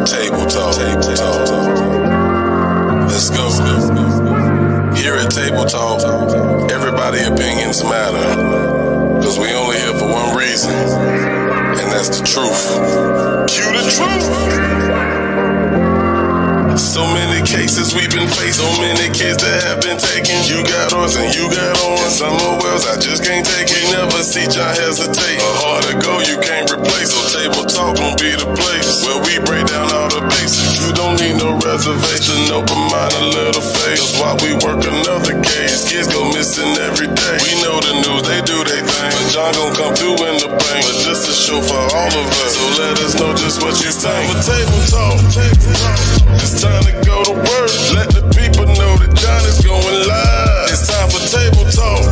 Table talk. Let's go. Here at Table Talk, everybody opinions matter. Cause we only here for one reason, and that's the truth. Cue the truth. So many cases we've been faced, so many kids that have been taken. You got ours and you got on, and some more wells I just can't take it. Never see John hesitate. A hard to go you can't replace. So Table Talk gon' be the place where we break down all the basics. You don't need no reservation, open mind, a little face. That's why we work another case. Kids go missing every day. We know the news, they do they thing, but John gon' come through in the pain. But this is a show for all of us, so let us know just what you think. For Table Talk, it's time to go to work. Let the people know that John is going live. It's time for Table Talk.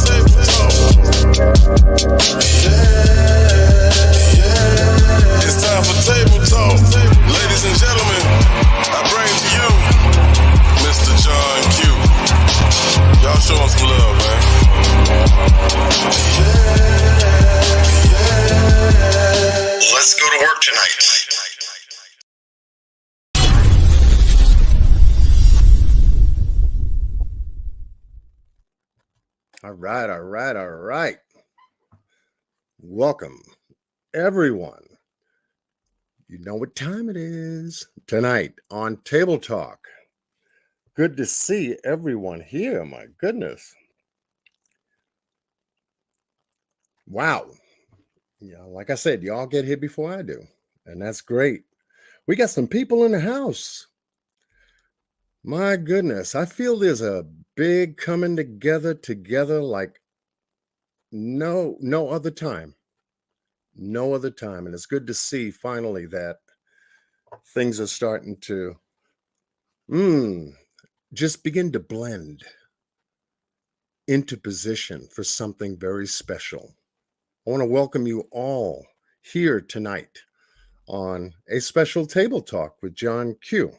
It's time for Table Talk. Ladies and gentlemen, I bring to you Mr. John Q. Y'all show him some love, man. Let's go to work tonight. All right. Welcome, everyone. You know what time it is tonight on Table Talk. Good to see everyone here. My goodness. Wow. Yeah, like I said, y'all get here before I do, and that's great. We got some people in the house. My goodness, I feel there's a big coming together like no other time. No other time. And it's good to see finally that things are starting to just begin to blend into position for something very special. I want to welcome you all here tonight on a special Table Talk with John Q.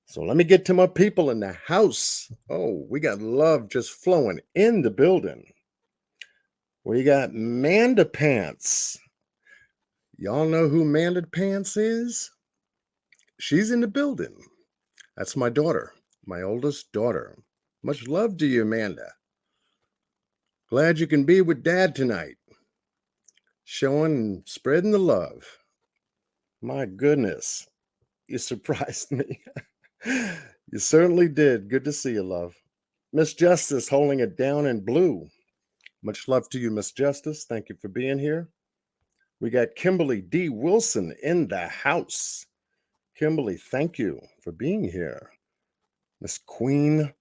So let me get to my people in the house. Oh, we got love just flowing in the building. We got Manda Pants. Y'all know who Manda Pants is? She's in the building. That's my daughter, my oldest daughter. Much love to you, Amanda. Glad you can be with Dad tonight. Showing and spreading the love. My goodness, you surprised me. You certainly did. Good to see you, love. Miss Justice holding it down in blue. Much love to you, Miss Justice. Thank you for being here. We got Kimberly D. Wilson in the house. Kimberly, thank you for being here. Miss Queen,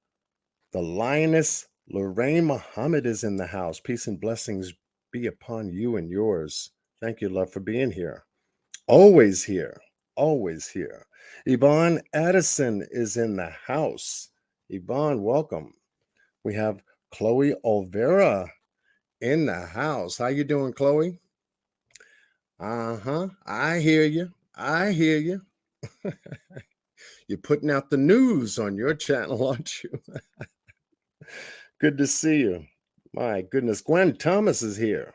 the Lioness, Lorraine Muhammad is in the house. Peace and blessings be upon you and yours. Thank you, love, for being here. Always here. Always here. Yvonne Addison is in the house. Yvonne, welcome. We have Chloe Olvera in the house. How you doing, Chloe? I hear you. You're putting out the news on your channel, aren't you? Good to see you. My goodness. Gwen Thomas is here.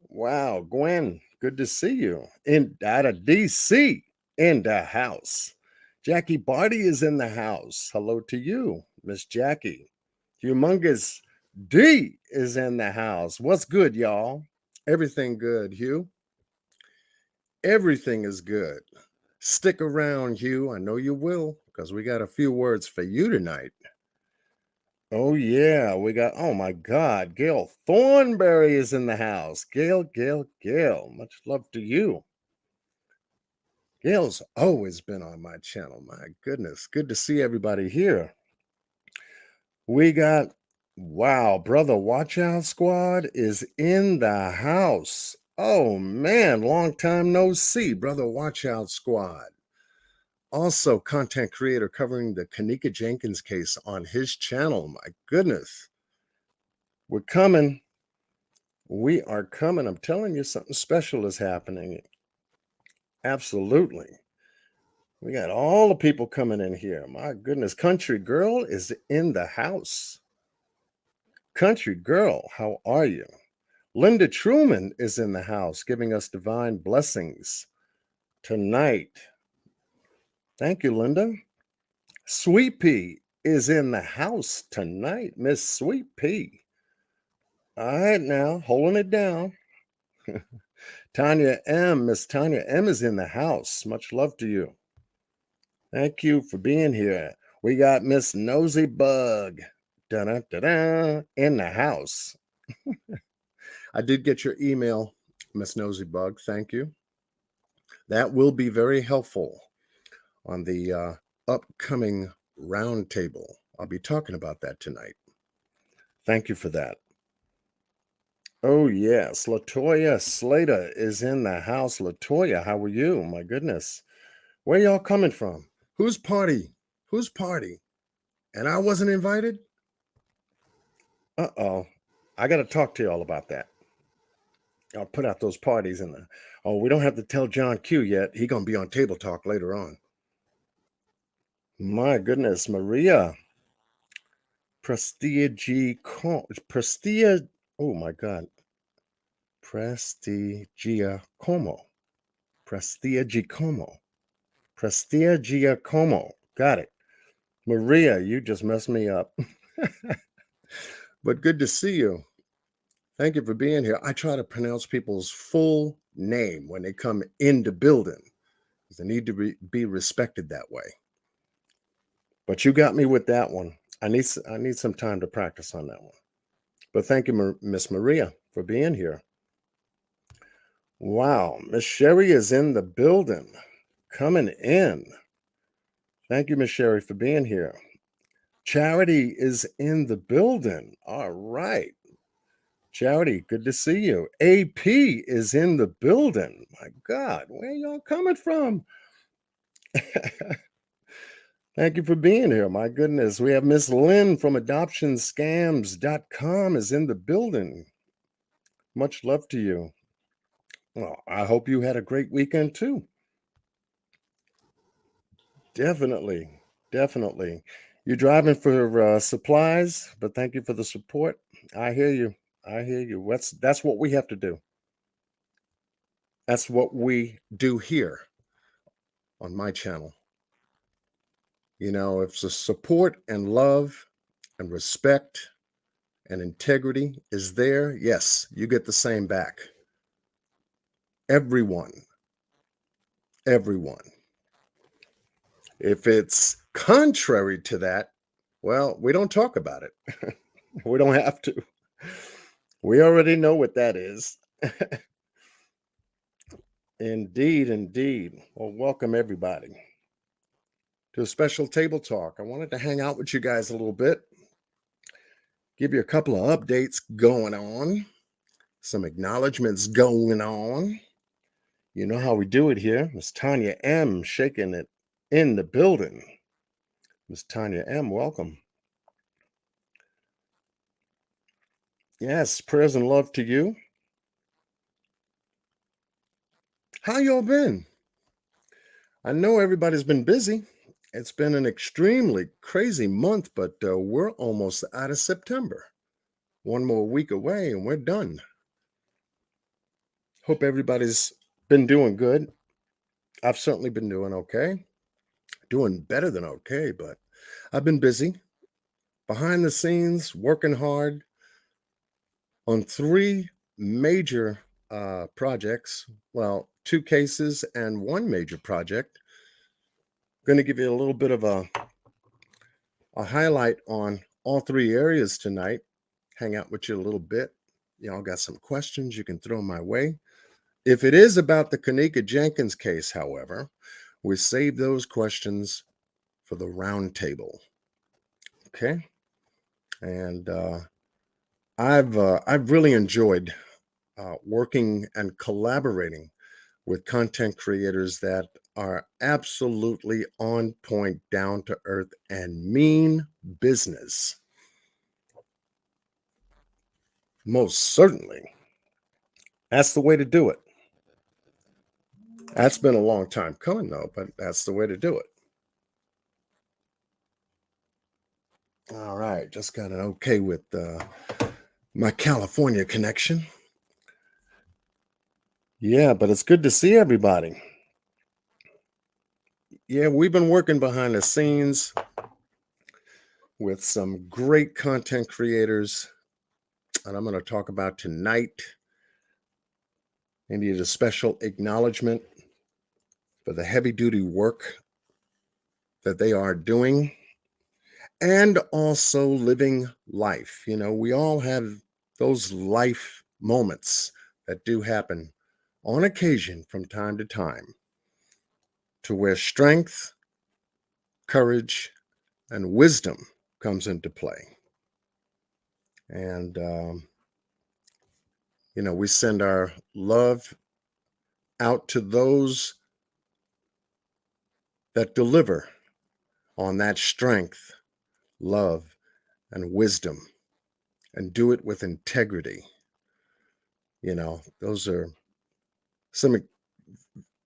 Wow, Gwen, good to see you. Out of DC, in the house. Jacky Barty is in the house. Hello to you, Miss Jacky. Humongous D is in the house. What's good, y'all? Everything good, Hugh? Everything is good. Stick around, Hugh. I know you will, because we got a few words for you tonight. Oh, yeah. We got, oh, my God. Gail Thornberry is in the house. Gail. Much love to you. Gail's always been on my channel. My goodness. Good to see everybody here. We got, wow, Brother Watch Out Squad is in the house. Oh, man. Long time no see, Brother Watch Out Squad. Also, content creator covering the Kanika Jenkins case on his channel. My goodness. We're coming. We are coming. I'm telling you, something special is happening. Absolutely. We got all the people coming in here. My goodness. Country Girl is in the house. Country Girl, how are you? Linda Truman is in the house, giving us divine blessings tonight. Thank you, Linda. Sweet Pea is in the house tonight. Miss Sweet Pea. All right, now, holding it down. Tanya M. Miss Tanya M is in the house. Much love to you. Thank you for being here. We got Miss Nosy Bug da-da-da-da, in the house. I did get your email, Miss Nosy Bug. Thank you. That will be very helpful on the upcoming roundtable. I'll be talking about that tonight. Thank you for that. Oh, yes. Latoya Slater is in the house. Latoya, how are you? My goodness. Where y'all coming from? Whose party? Whose party? And I wasn't invited? Uh-oh. I got to talk to y'all about that. I'll put out those parties in the... Oh, we don't have to tell John Q yet. He going to be on Table Talk later on. My goodness, Maria. Prestige... Oh, my God. Prestigiacomo. Prestigiacomo. Got it. Maria, you just messed me up. But good to see you. Thank you for being here. I try to pronounce people's full name when they come into building. They need to be respected that way. But you got me with that one. I need some time to practice on that one. But thank you, Miss Maria, for being here. Wow, Miss Sherry is in the building, coming in. Thank you, Miss Sherry, for being here. Charity is in the building. All right. Charity, good to see you. AP is in the building. My God, where y'all coming from? Thank you for being here. My goodness. We have Miss Lynn from adoptionscams.com is in the building. Much love to you. Well, I hope you had a great weekend too. Definitely. You're driving for supplies, but thank you for the support. I hear you. That's what we have to do. That's what we do here on my channel. You know, if the support and love and respect and integrity is there, yes, you get the same back. Everyone. If it's contrary to that, well, we don't talk about it. We don't have to. We already know what that is. Indeed. Well, welcome everybody to a special table talk. I wanted to hang out with you guys a little bit, give you a couple of updates going on, some acknowledgments going on. You know how we do it here. Miss Tanya M shaking it in the building. Miss Tanya M, welcome. Yes, prayers and love to you. How y'all been? I know everybody's been busy. It's been an extremely crazy month, but we're almost out of September. One more week away and we're done. Hope everybody's been doing good. I've certainly been doing okay. Doing better than okay, but I've been busy. Behind the scenes, working hard on 3 major projects. Well, 2 cases and 1 major project. Going to give you a little bit of a highlight on all 3 areas tonight. Hang out with you a little bit. Y'all got some questions you can throw my way. If it is about the Kanika Jenkins case, however, we save those questions for the round table. Okay? And I've really enjoyed working and collaborating with content creators that are absolutely on point, down to earth, and mean business. Most certainly. That's the way to do it. That's been a long time coming, though, but that's the way to do it. All right, just got an okay with my California connection. Yeah, but it's good to see everybody. Yeah, we've been working behind the scenes with some great content creators, and I'm going to talk about tonight. I need a special acknowledgement for the heavy duty work that they are doing and also living life. You know, we all have those life moments that do happen on occasion from time to time to where strength, courage, and wisdom comes into play. And, we send our love out to those that deliver on that strength, love, and wisdom and do it with integrity. Those are some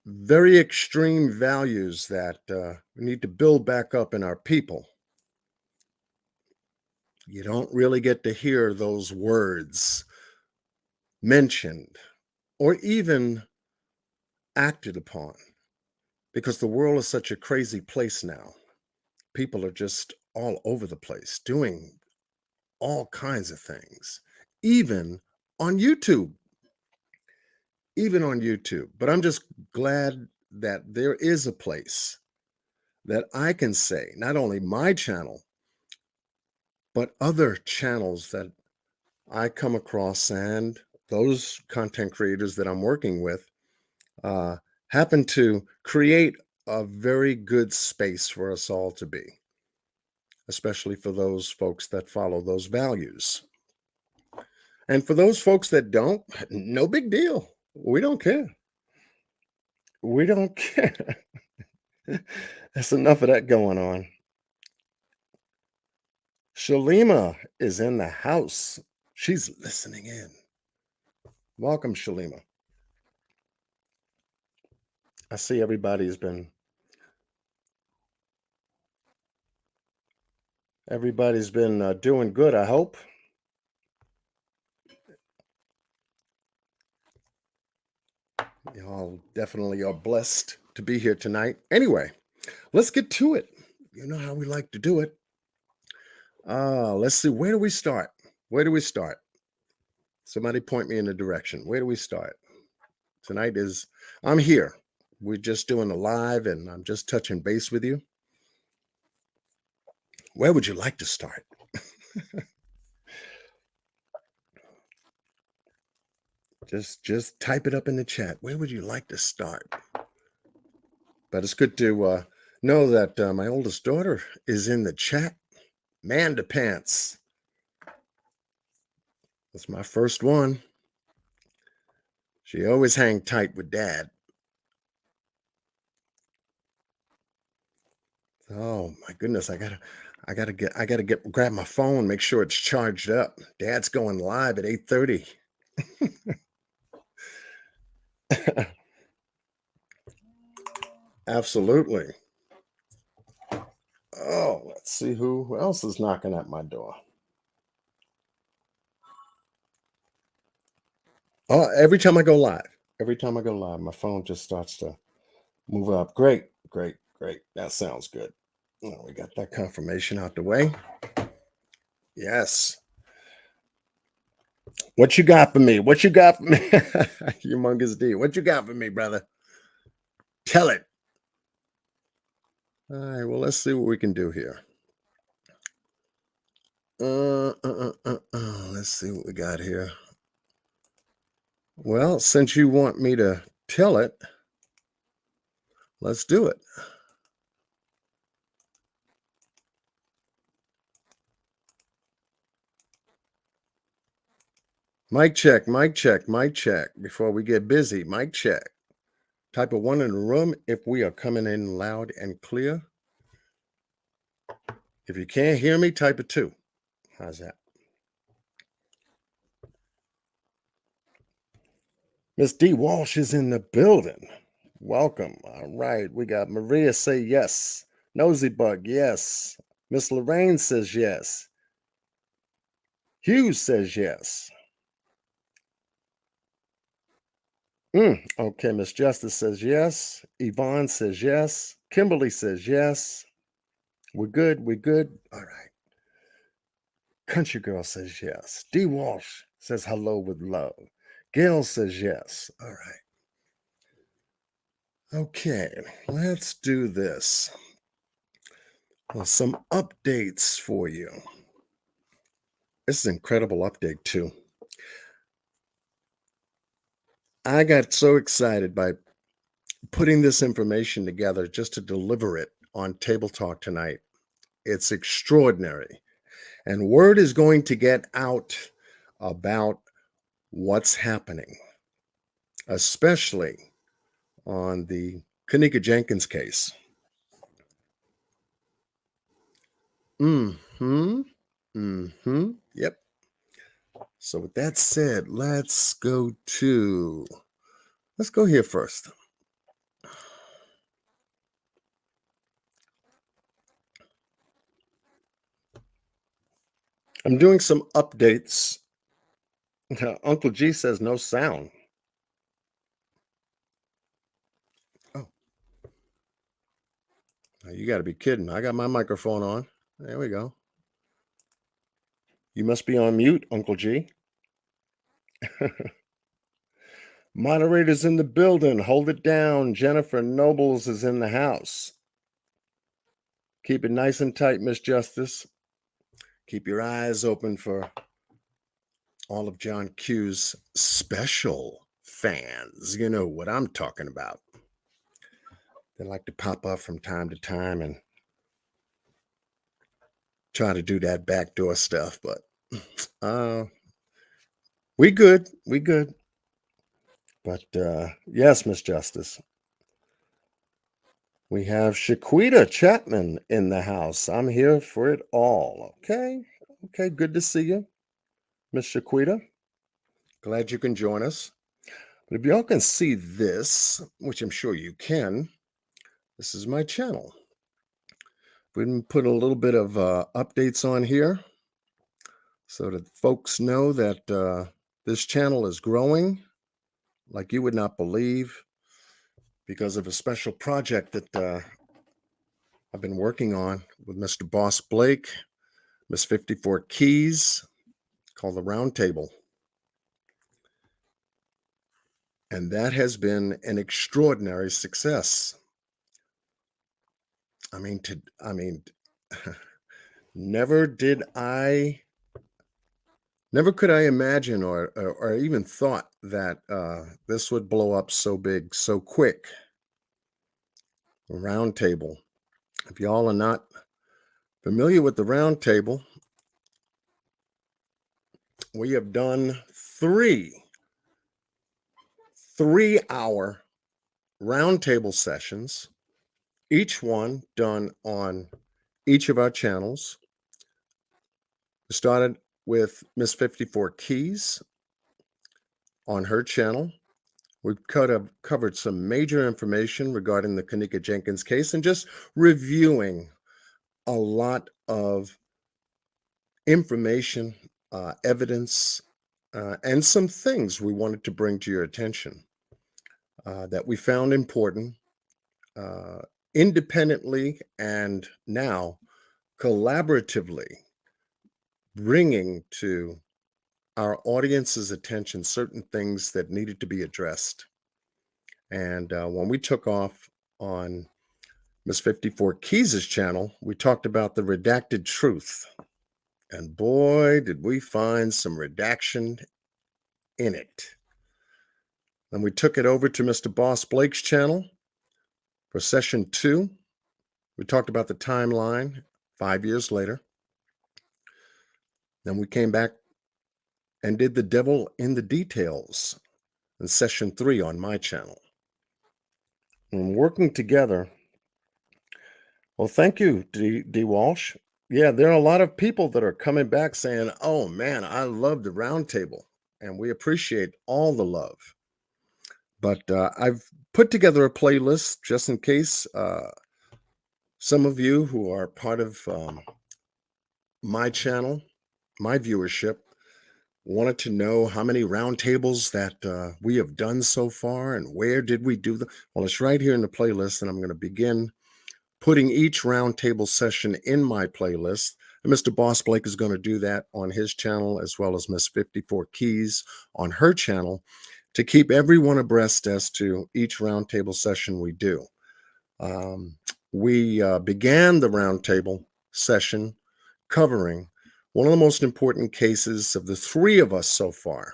very extreme values that we need to build back up in our people. You don't really get to hear those words mentioned or even acted upon because the world is such a crazy place now. People are just all over the place doing all kinds of things, even on YouTube. Even on YouTube. But I'm just glad that there is a place that I can say, not only my channel, but other channels that I come across and those content creators that I'm working with uh, happen to create a very good space for us all to be, especially for those folks that follow those values. And for those folks that don't, no big deal. We don't care. We don't care. That's enough of that going on. Shalima is in the house. She's listening in. Welcome, Shalima. I see everybody's been doing good, I hope. Y'all definitely are blessed to be here tonight. Anyway, let's get to it. You know how we like to do it. Let's see. Where do we start? Where do we start? Somebody point me in a direction. Where do we start? Tonight I'm here. We're just doing a live and I'm just touching base with you. Where would you like to start? Just type it up in the chat. Where would you like to start? But it's good to know that my oldest daughter is in the chat. Manda Pants. That's my first one. She always hang tight with Dad. Oh my goodness, I gotta grab my phone, make sure it's charged up. Dad's going live at 8:30. Absolutely. Oh, let's see who else is knocking at my door. Oh, every time I go live, my phone just starts to move up. Great. That sounds good. Well, we got that confirmation out the way. Yes. What you got for me? You Monguss D. What you got for me, brother? Tell it. All right, well, let's see what we can do here. Let's see what we got here. Well, since you want me to tell it, let's do it. Mic check. Before we get busy, mic check. Type of 1 in the room if we are coming in loud and clear. If you can't hear me, type a 2. How's that? Miss D. Walsh is in the building. Welcome. All right. We got Maria say yes. Nosy Bug, yes. Miss Lorraine says yes. Hughes says yes. Okay, Miss Justice says yes. Yvonne says yes. Kimberly says yes. We're good. We're good. All right. Country Girl says yes. D. Walsh says hello with love. Gail says yes. All right. Okay, let's do this. Well, some updates for you. This is an incredible update, too. I got so excited by putting this information together just to deliver it on Table Talk tonight. It's extraordinary. And word is going to get out about what's happening, especially on the Kanika Jenkins case. Yep. So with that said, let's go here first. I'm doing some updates. Uncle G says no sound. Oh, you got to be kidding. I got my microphone on. There we go. You must be on mute, Uncle G. Moderators in the building. Hold it down. Jennifer Nobles is in the house. Keep it nice and tight, Miss Justice. Keep your eyes open for all of John Q's special fans. You know what I'm talking about. They like to pop up from time to time and try to do that backdoor stuff, but we good. But yes, Miss Justice. We have Shaquita Chapman in the house. I'm here for it all. Okay, good to see you, Miss Shaquita. Glad you can join us. But if y'all can see this, which I'm sure you can, this is my channel. We can put a little bit of updates on here so that folks know that this channel is growing like you would not believe because of a special project that I've been working on with Mr. Boss Blake, Miss 54 Keyz, called the Roundtable. And that has been an extraordinary success. I mean, never could I imagine or even thought that this would blow up so big, so quick. Roundtable. If y'all are not familiar with the Roundtable, we have done 3-hour roundtable sessions, each one done on each of our channels. We started with Miss 54 Keyz on her channel. We've covered some major information regarding the Kanika Jenkins case and just reviewing a lot of information, evidence, and some things we wanted to bring to your attention that we found important independently and now collaboratively bringing to our audience's attention certain things that needed to be addressed. And when we took off on Miss 54 Keyz' channel, we talked about the redacted truth. And boy, did we find some redaction in it. Then we took it over to Mr. Boss Blake's channel for session 2. We talked about the timeline 5 years later. Then we came back and did the devil in the details in session 3 on my channel. And working together, well, thank you, D. Walsh. Yeah, there are a lot of people that are coming back saying, oh man, I love the roundtable, and we appreciate all the love. But I've put together a playlist just in case some of you who are part of my channel, my viewership, wanted to know how many roundtables that we have done so far and where did we do them. Well, it's right here in the playlist, and I'm going to begin putting each roundtable session in my playlist. And Mr. Boss Blake is going to do that on his channel, as well as Miss 54 Keyz on her channel, to keep everyone abreast as to each roundtable session we do. We began the roundtable session covering one of the most important cases of the three of us so far,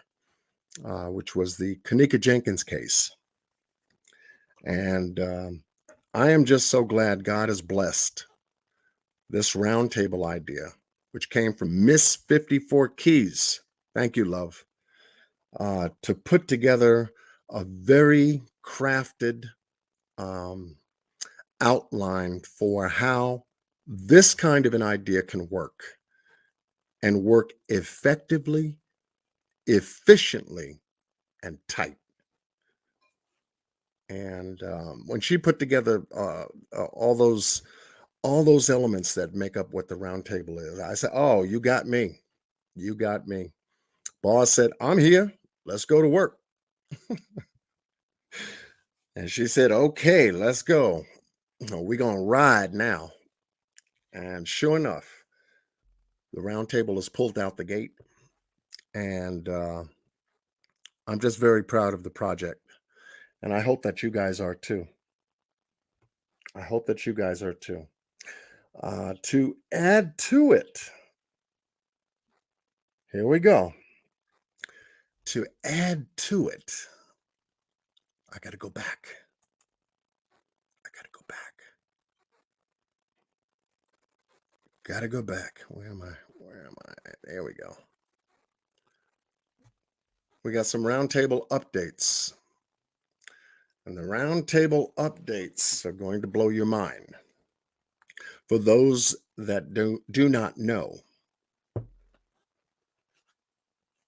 which was the Keyz Jenkins case. And I am just so glad God has blessed this roundtable idea, which came from Miss 54 Keyz. Thank you, love. To put together a very crafted outline for how this kind of an idea can work, and work effectively, efficiently, and tight. And when she put together all those elements that make up what the roundtable is, I said, "Oh, you got me. You got me." Boss said, "I'm here. Let's go to work." And she said, "Okay, let's go. We're going to ride now." And sure enough, the roundtable is pulled out the gate. And I'm just very proud of the project. And I hope that you guys are too. I hope that you guys are too. To add to it, here we go. To add to it, I got to go back. Got to go back. Where am I? There we go. We got some roundtable updates. And the roundtable updates are going to blow your mind. For those that do not know,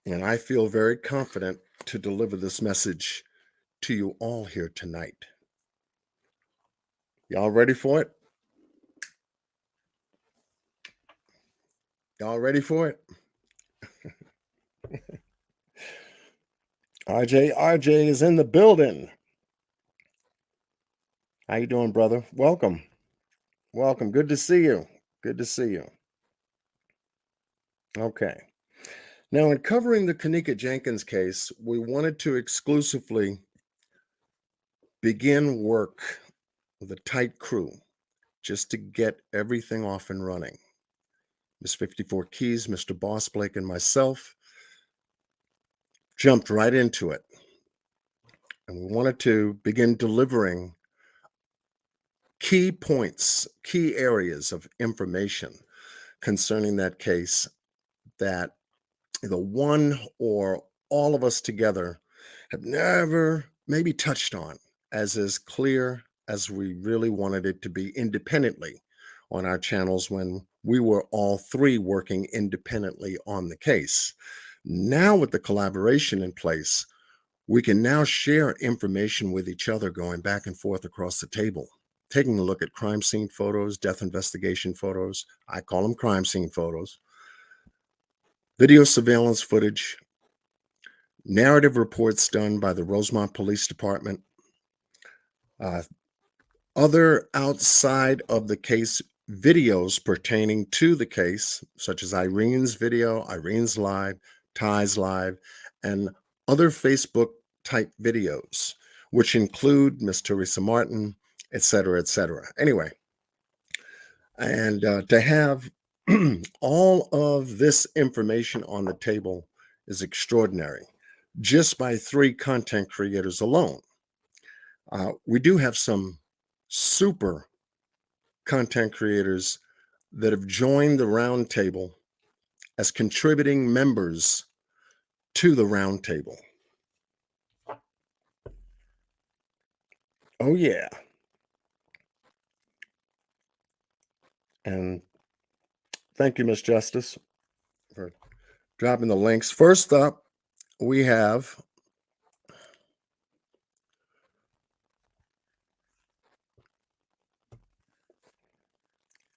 and I feel very confident to deliver this message to you all here tonight. Y'all ready for it? Y'all ready for it? RJ is in the building. How you doing, brother? Welcome. Welcome. Good to see you. Good to see you. Okay. Now, in covering the Keyz Jenkins case, we wanted to exclusively begin work with a tight crew just to get everything off and running. Miss 54 Keyz, Mr. Boss Blake, and myself jumped right into it. And we wanted to begin delivering key points, key areas of information concerning that case that the one or all of us together have never maybe touched on as clear as we really wanted it to be independently on our channels when we were all three working independently on the case. Now, with the collaboration in place, we can now share information with each other, going back and forth across the table, taking a look at crime scene photos, death investigation photos. I call them crime scene photos. Video surveillance footage, narrative reports done by the Rosemont Police Department, other outside of the case videos pertaining to the case, such as Irene's video, Irene's Live, Ty's Live, and other Facebook type videos, which include Miss Teresa Martin, et cetera, et cetera. Anyway, and to have all of this information on the table is extraordinary, just by three content creators alone. We do have some super content creators that have joined the roundtable as contributing members to the roundtable. Oh, yeah. And thank you, Miss Justice, for dropping the links. First up, we have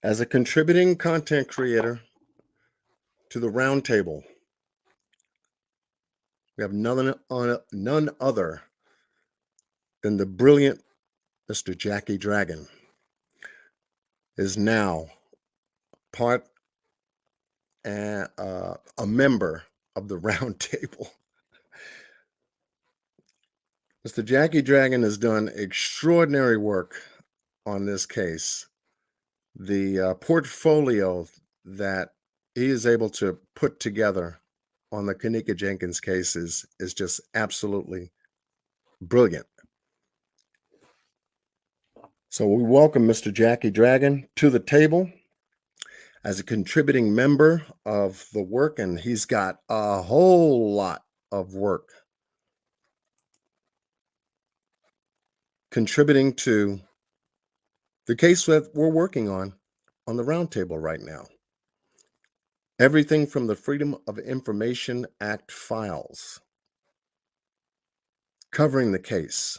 as a contributing content creator to the roundtable, we have none other than the brilliant Mr. Jacky Dragon. is now part and a member of the round table. Mr. Jacky Dragon has done extraordinary work on this case. The portfolio that he is able to put together on the Kenneka Jenkins case is just absolutely brilliant. So we welcome Mr. Jacky Dragon to the table as a contributing member of the work, and he's got a whole lot of work contributing to the case that we're working on the roundtable right now. Everything from the Freedom of Information Act files covering the case.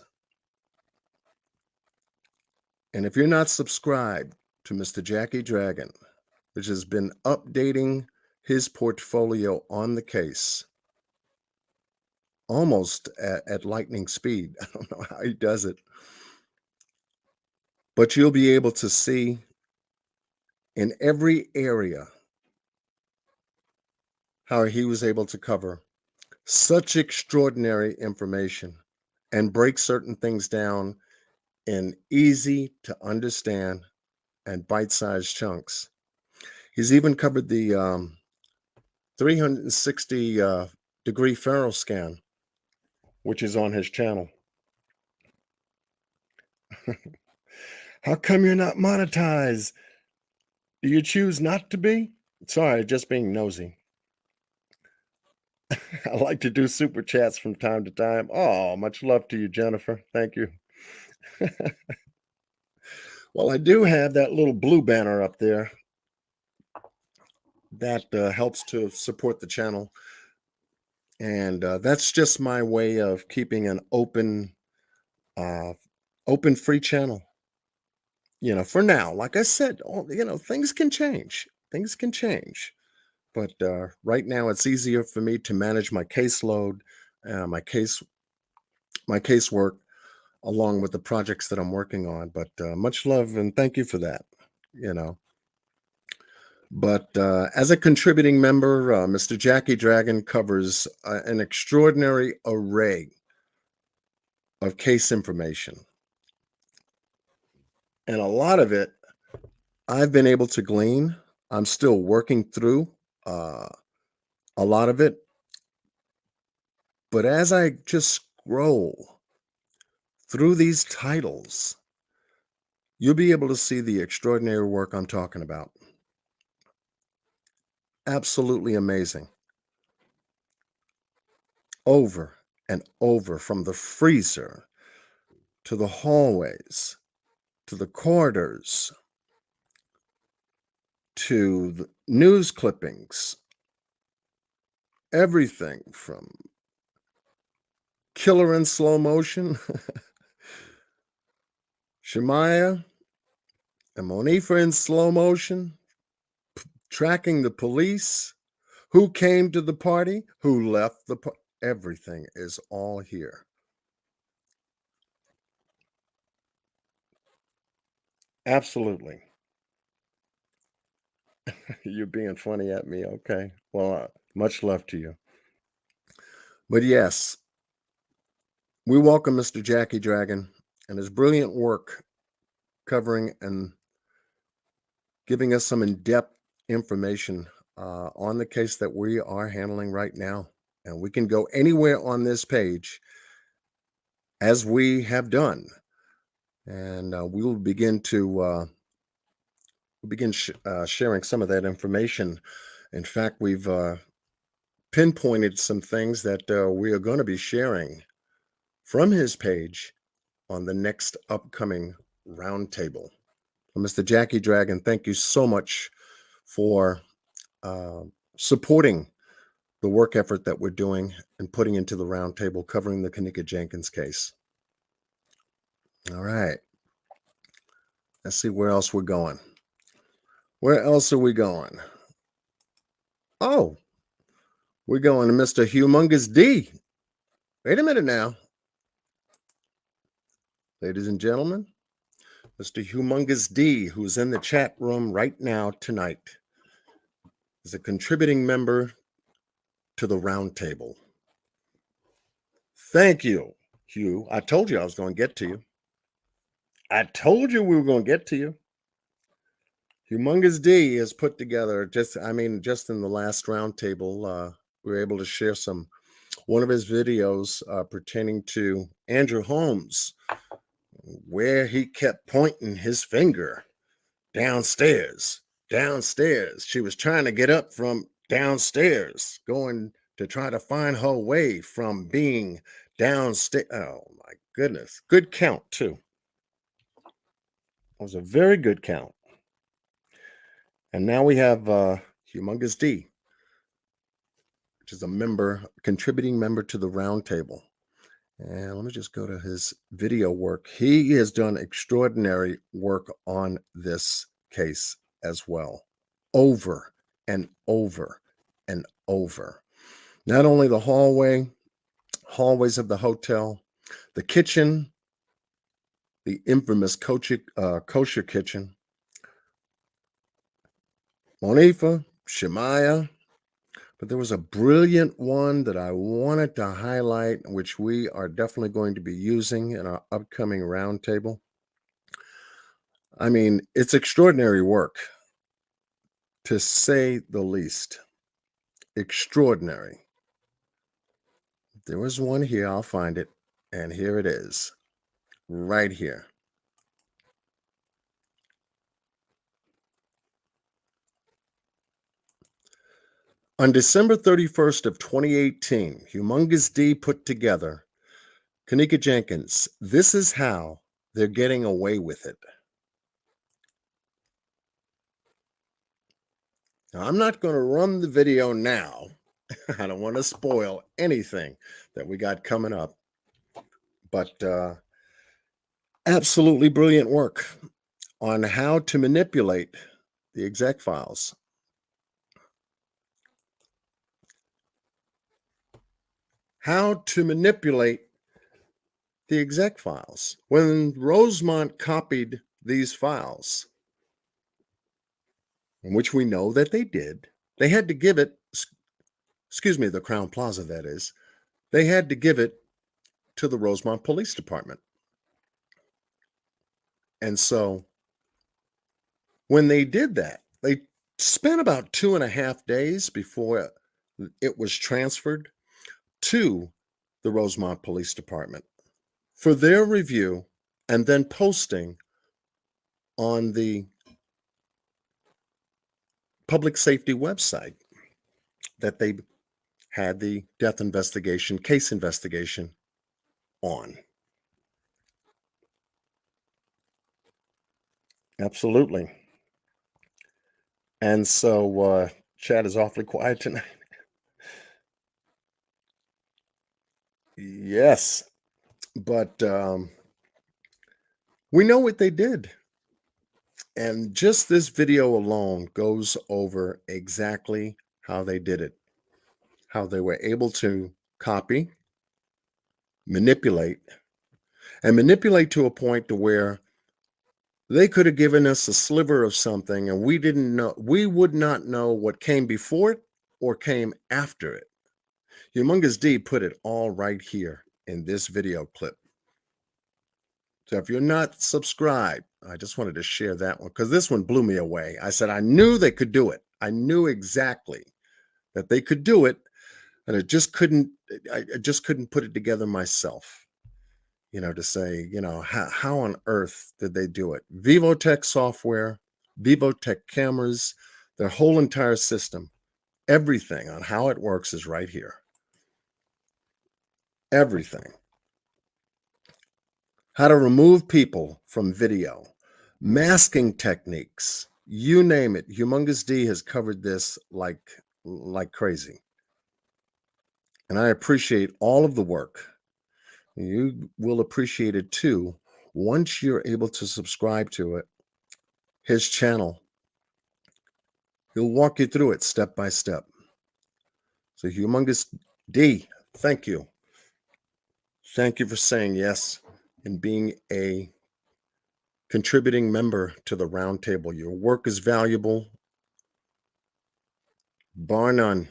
And if you're not subscribed to Mr. Jacky Dragon, which has been updating his portfolio on the case almost at lightning speed. I don't know how he does it. But you'll be able to see in every area how he was able to cover such extraordinary information and break certain things down in easy to understand and bite-sized chunks. He's even covered the 360 degree Faro scan, which is on his channel. How come you're not monetized? Do you choose not to be? Sorry, just being nosy. I like to do super chats from time to time. Oh, much love to you, Jennifer. Thank you. Well, I do have that little blue banner up there that helps to support the channel. And that's just my way of keeping an open free channel. You know, for now, like I said, you know, things can change. Things can change. But right now, it's easier for me to manage my caseload, my casework, along with the projects that I'm working on. But much love and thank you for that. You know. But as a contributing member, Mr. Jacky Dragon covers an extraordinary array of case information. And a lot of it I've been able to glean. I'm still working through a lot of it. But as I just scroll through these titles, you'll be able to see the extraordinary work I'm talking about. Absolutely amazing. Over and over, from the freezer to the hallways, to the corridors, to the news clippings, everything from Killer in Slow Motion, Shemaya and Monifa in slow motion, tracking the police, who came to the party, who left the party. Everything is all here. Absolutely. You're being funny at me. Okay. Well, much love to you. But yes, we welcome Mr. Jacky Dragon and his brilliant work covering and giving us some in-depth information on the case that we are handling right now. And we can go anywhere on this page as we have done. And we will begin sharing some of that information. In fact, we've pinpointed some things that we are going to be sharing from his page on the next upcoming roundtable. Well, Mr. Jacky Dragon, thank you so much for supporting the work effort that we're doing and putting into the roundtable covering the Kenneka Jenkins case. All right. Let's see where else we're going. Where else are we going? Oh, we're going to Mr. Monguss D. Wait a minute now. Ladies and gentlemen, Mr. Humongous D, who's in the chat room right now tonight, is a contributing member to the roundtable. Thank you, Hugh. I told you I was going to get to you. I told you we were going to get to you. Humongous D has put together just in the last roundtable, we were able to share one of his videos pertaining to Andrew Holmes, where he kept pointing his finger downstairs. She was trying to get up from downstairs, going to try to find her way from being downstairs. Oh my goodness. Good count, too. It was a very good count. And now we have Humongous D, which is a contributing member to the roundtable. And let me just go to his video work. He has done extraordinary work on this case as well, over and over and over. Not only the hallways of the hotel, the kitchen, the infamous kosher kitchen, Monifa, Shemaiah, but there was a brilliant one that I wanted to highlight, which we are definitely going to be using in our upcoming roundtable. I mean, it's extraordinary work, to say the least. Extraordinary. There was one here, I'll find it, and here it is, right here. On December 31st of 2018, Humongous D put together, Kanika Jenkins, this is how they're getting away with it. Now, I'm not going to run the video now. I don't want to spoil anything that we got coming up. But absolutely brilliant work on how to manipulate the exec files. How to manipulate the exec files. When Rosemont copied these files, which we know that they did, they had to give it, the Crown Plaza, that is, they had to give it to the Rosemont Police Department. And so when they did that, they spent about 2.5 days before it was transferred to the Rosemont Police Department for their review and then posting on the public safety website that they had the case investigation on. Absolutely. And so chat is awfully quiet tonight. Yes, but we know what they did. And just this video alone goes over exactly how they did it, how they were able to copy, manipulate to a point to where they could have given us a sliver of something and we would not know what came before it or came after it. Humongous D put it all right here in this video clip. So if you're not subscribed, I just wanted to share that one because this one blew me away. I said, I knew they could do it. I knew exactly that they could do it. And I just couldn't put it together myself, to say, how on earth did they do it? Vivotech software, Vivotech cameras, their whole entire system, everything on how it works is right here. Everything. How to remove people from video, masking techniques, you name it. Humongous D has covered this like crazy. And I appreciate all of the work. You will appreciate it too once you're able to subscribe to it. His channel. He'll walk you through it step by step. So Humongous D, thank you. Thank you for saying yes and being a contributing member to the roundtable. Your work is valuable, bar none.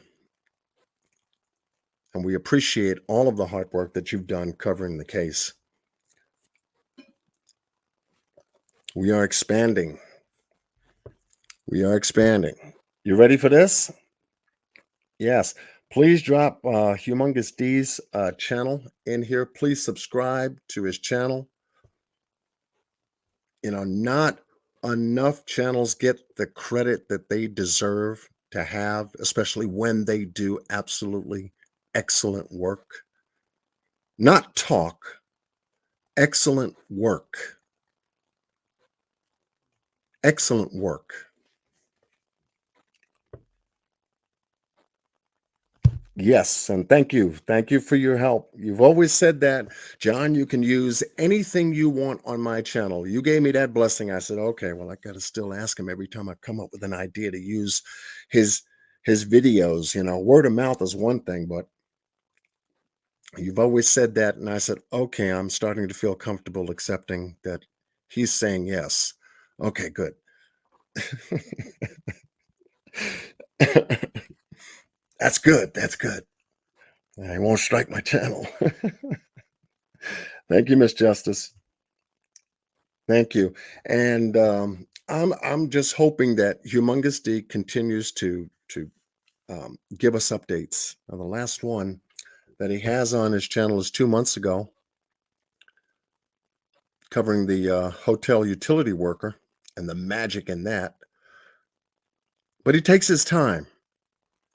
And we appreciate all of the hard work that you've done covering the case. We are expanding. We are expanding. You ready for this? Yes. Please drop Humongous D's channel in here. Please subscribe to his channel. You know, not enough channels get the credit that they deserve to have, especially when they do absolutely excellent work. Not talk, excellent work. Excellent work. Yes, and thank you. Thank you for your help. You've always said that, John, you can use anything you want on my channel. You gave me that blessing. I said, okay, well, I got to still ask him every time I come up with an idea to use his videos. You know, word of mouth is one thing, but you've always said that. And I said, okay, I'm starting to feel comfortable accepting that he's saying yes. Okay, good. That's good. That's good. I won't strike my channel. Thank you, Miss Justice. Thank you. And I'm just hoping that Humongous D continues to give us updates. Now, the last one that he has on his channel is 2 months ago, covering the hotel utility worker and the magic in that. But he takes his time.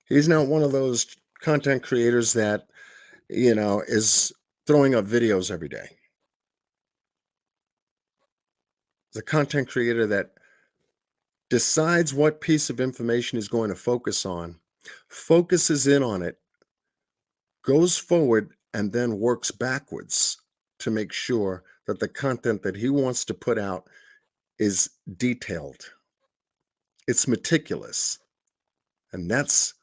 He's not one of those content creators that, you know, is throwing up videos every day. The content creator that decides what piece of information he's going to focus on, focuses in on it, goes forward, and then works backwards to make sure that the content that he wants to put out is detailed. It's meticulous. And that's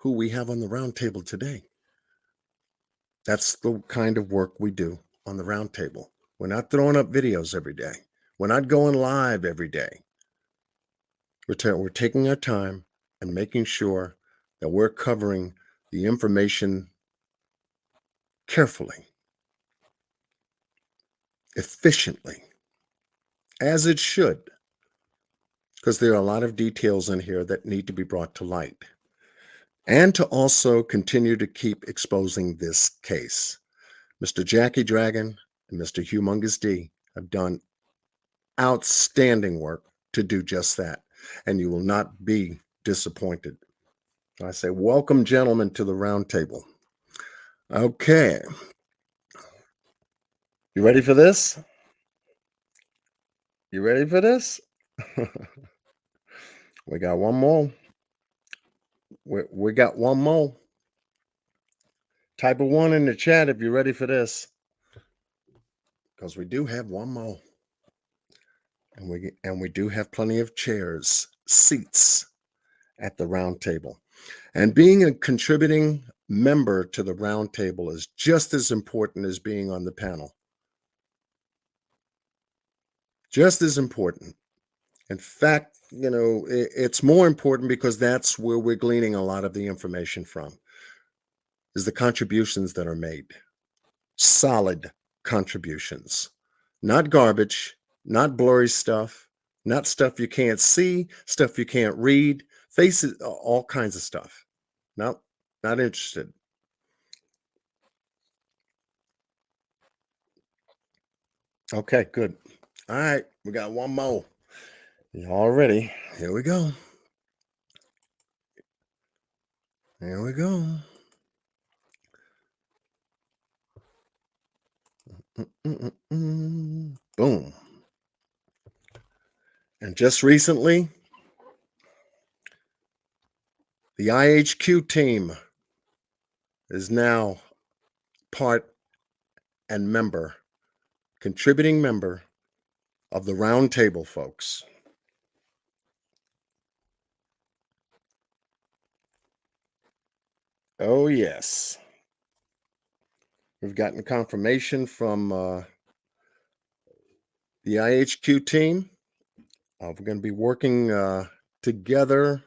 who we have on the roundtable today. That's the kind of work we do on the roundtable. We're not throwing up videos every day. We're not going live every day. We're taking our time and making sure that we're covering the information carefully, efficiently, as it should, because there are a lot of details in here that need to be brought to light. And to also continue to keep exposing this case. Mr. Jacky Dragon and Mr. Humongous D have done outstanding work to do just that, and you will not be disappointed. I say, welcome, gentlemen, to the roundtable. Okay. You ready for this? You ready for this? We got one more. We got one more. Type a 1 in the chat if you're ready for this, because we do have one more, and we do have plenty of chairs, seats at the round table. And being a contributing member to the round table is just as important as being on the panel. Just as important. In fact, you know, it's more important because that's where we're gleaning a lot of the information from, is the contributions that are made. Solid contributions. Not garbage, not blurry stuff, not stuff you can't see, stuff you can't read, faces, all kinds of stuff. No, not interested. Okay, good. All right, we got one more. Y'all ready? Here we go. Here we go. Boom. And just recently, the IHQ team is now part and member, contributing member of the roundtable, folks. Oh, yes. We've gotten confirmation from The IHQ team, we're going to be working together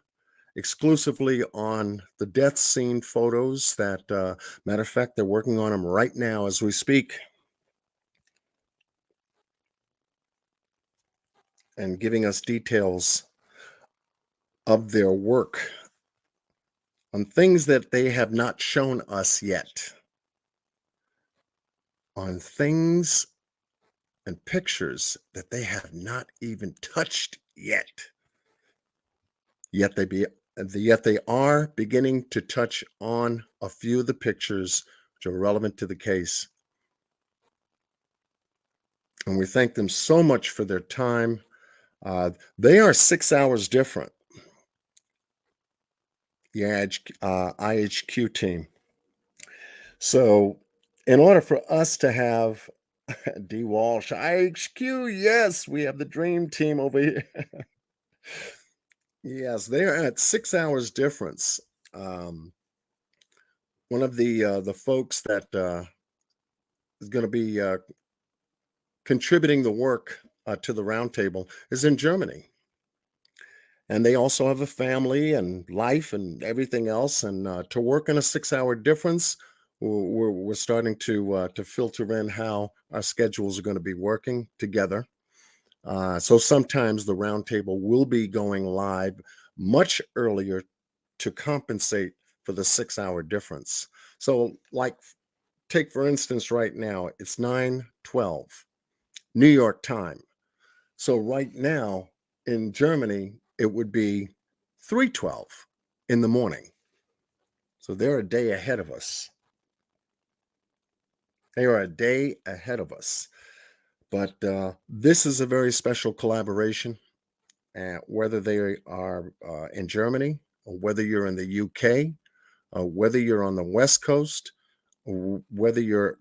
exclusively on the death scene photos that, matter of fact, they're working on them right now as we speak and giving us details of their work on things that they have not shown us yet, on things and pictures that they have not even touched yet. Yet they are beginning to touch on a few of the pictures which are relevant to the case. And we thank them so much for their time. They are 6 hours different, the IHQ team. So in order for us to have D. Walsh, IHQ, yes, we have the dream team over here. Yes, they are at 6 hours difference. One of the folks that is going to be contributing the work to the roundtable is in Germany, and they also have a family and life and everything else. And to work in a 6 hour difference, we're starting to filter in how our schedules are going to be working together. So sometimes the roundtable will be going live much earlier to compensate for the 6 hour difference. So, like, take for instance, right now it's 9:12 New York time. So right now in Germany it would be 3:12 in the morning. So they're a day ahead of us. They are a day ahead of us. But this is a very special collaboration. Whether they are in Germany, or whether you're in the UK, whether you're on the West Coast, or whether you're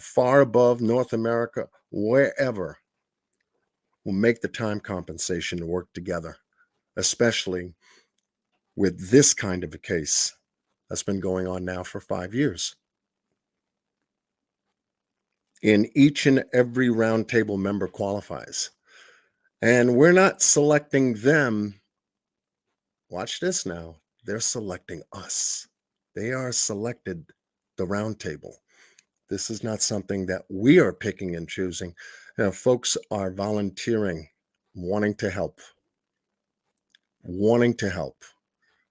far above North America, wherever, we'll make the time compensation to work together, especially with this kind of a case that's been going on now for 5 years. In each and every roundtable member qualifies. And we're not selecting them. Watch this now. They're selecting us. They are selected the roundtable. This is not something that we are picking and choosing. Folks are volunteering, wanting to help,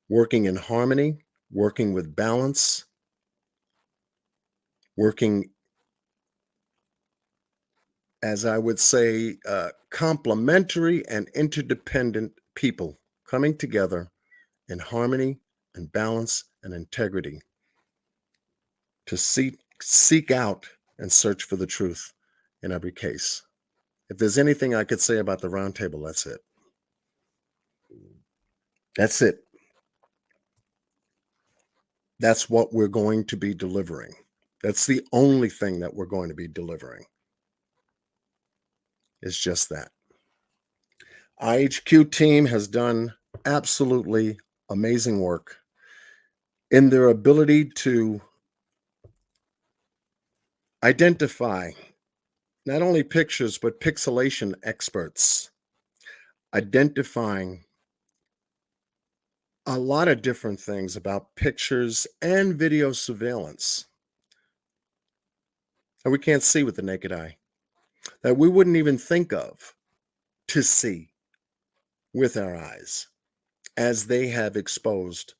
working in harmony, working with balance, working, as I would say, complementary and interdependent people coming together in harmony and balance and integrity to seek out and search for the truth in every case. If there's anything I could say about the roundtable, that's it. That's it. That's what we're going to be delivering. That's the only thing that we're going to be delivering. It's just that. IHQ team has done absolutely amazing work in their ability to identify not only pictures, but pixelation experts, identifying a lot of different things about pictures and video surveillance that we can't see with the naked eye, that we wouldn't even think of to see with our eyes, as they have exposed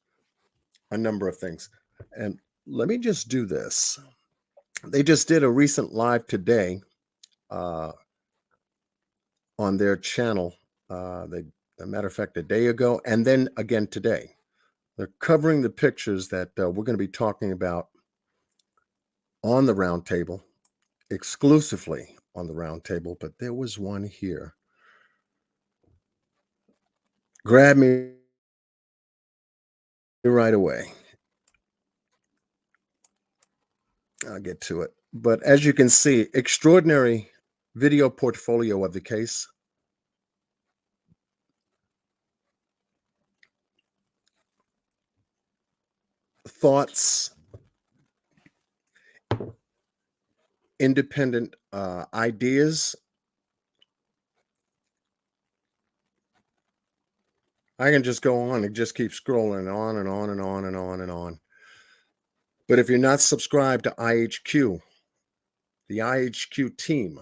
a number of things. And let me just do this. They just did a recent live today on their channel. As a matter of fact, a day ago, and then again today. They're covering the pictures that we're going to be talking about on the roundtable, exclusively on the roundtable. But there was one here. Grab me right away. I'll get to it. But as you can see, extraordinary video portfolio of the case. Thoughts, independent ideas, I can just go on and just keep scrolling on and on and on and on and on. But if you're not subscribed to IHQ, the IHQ team,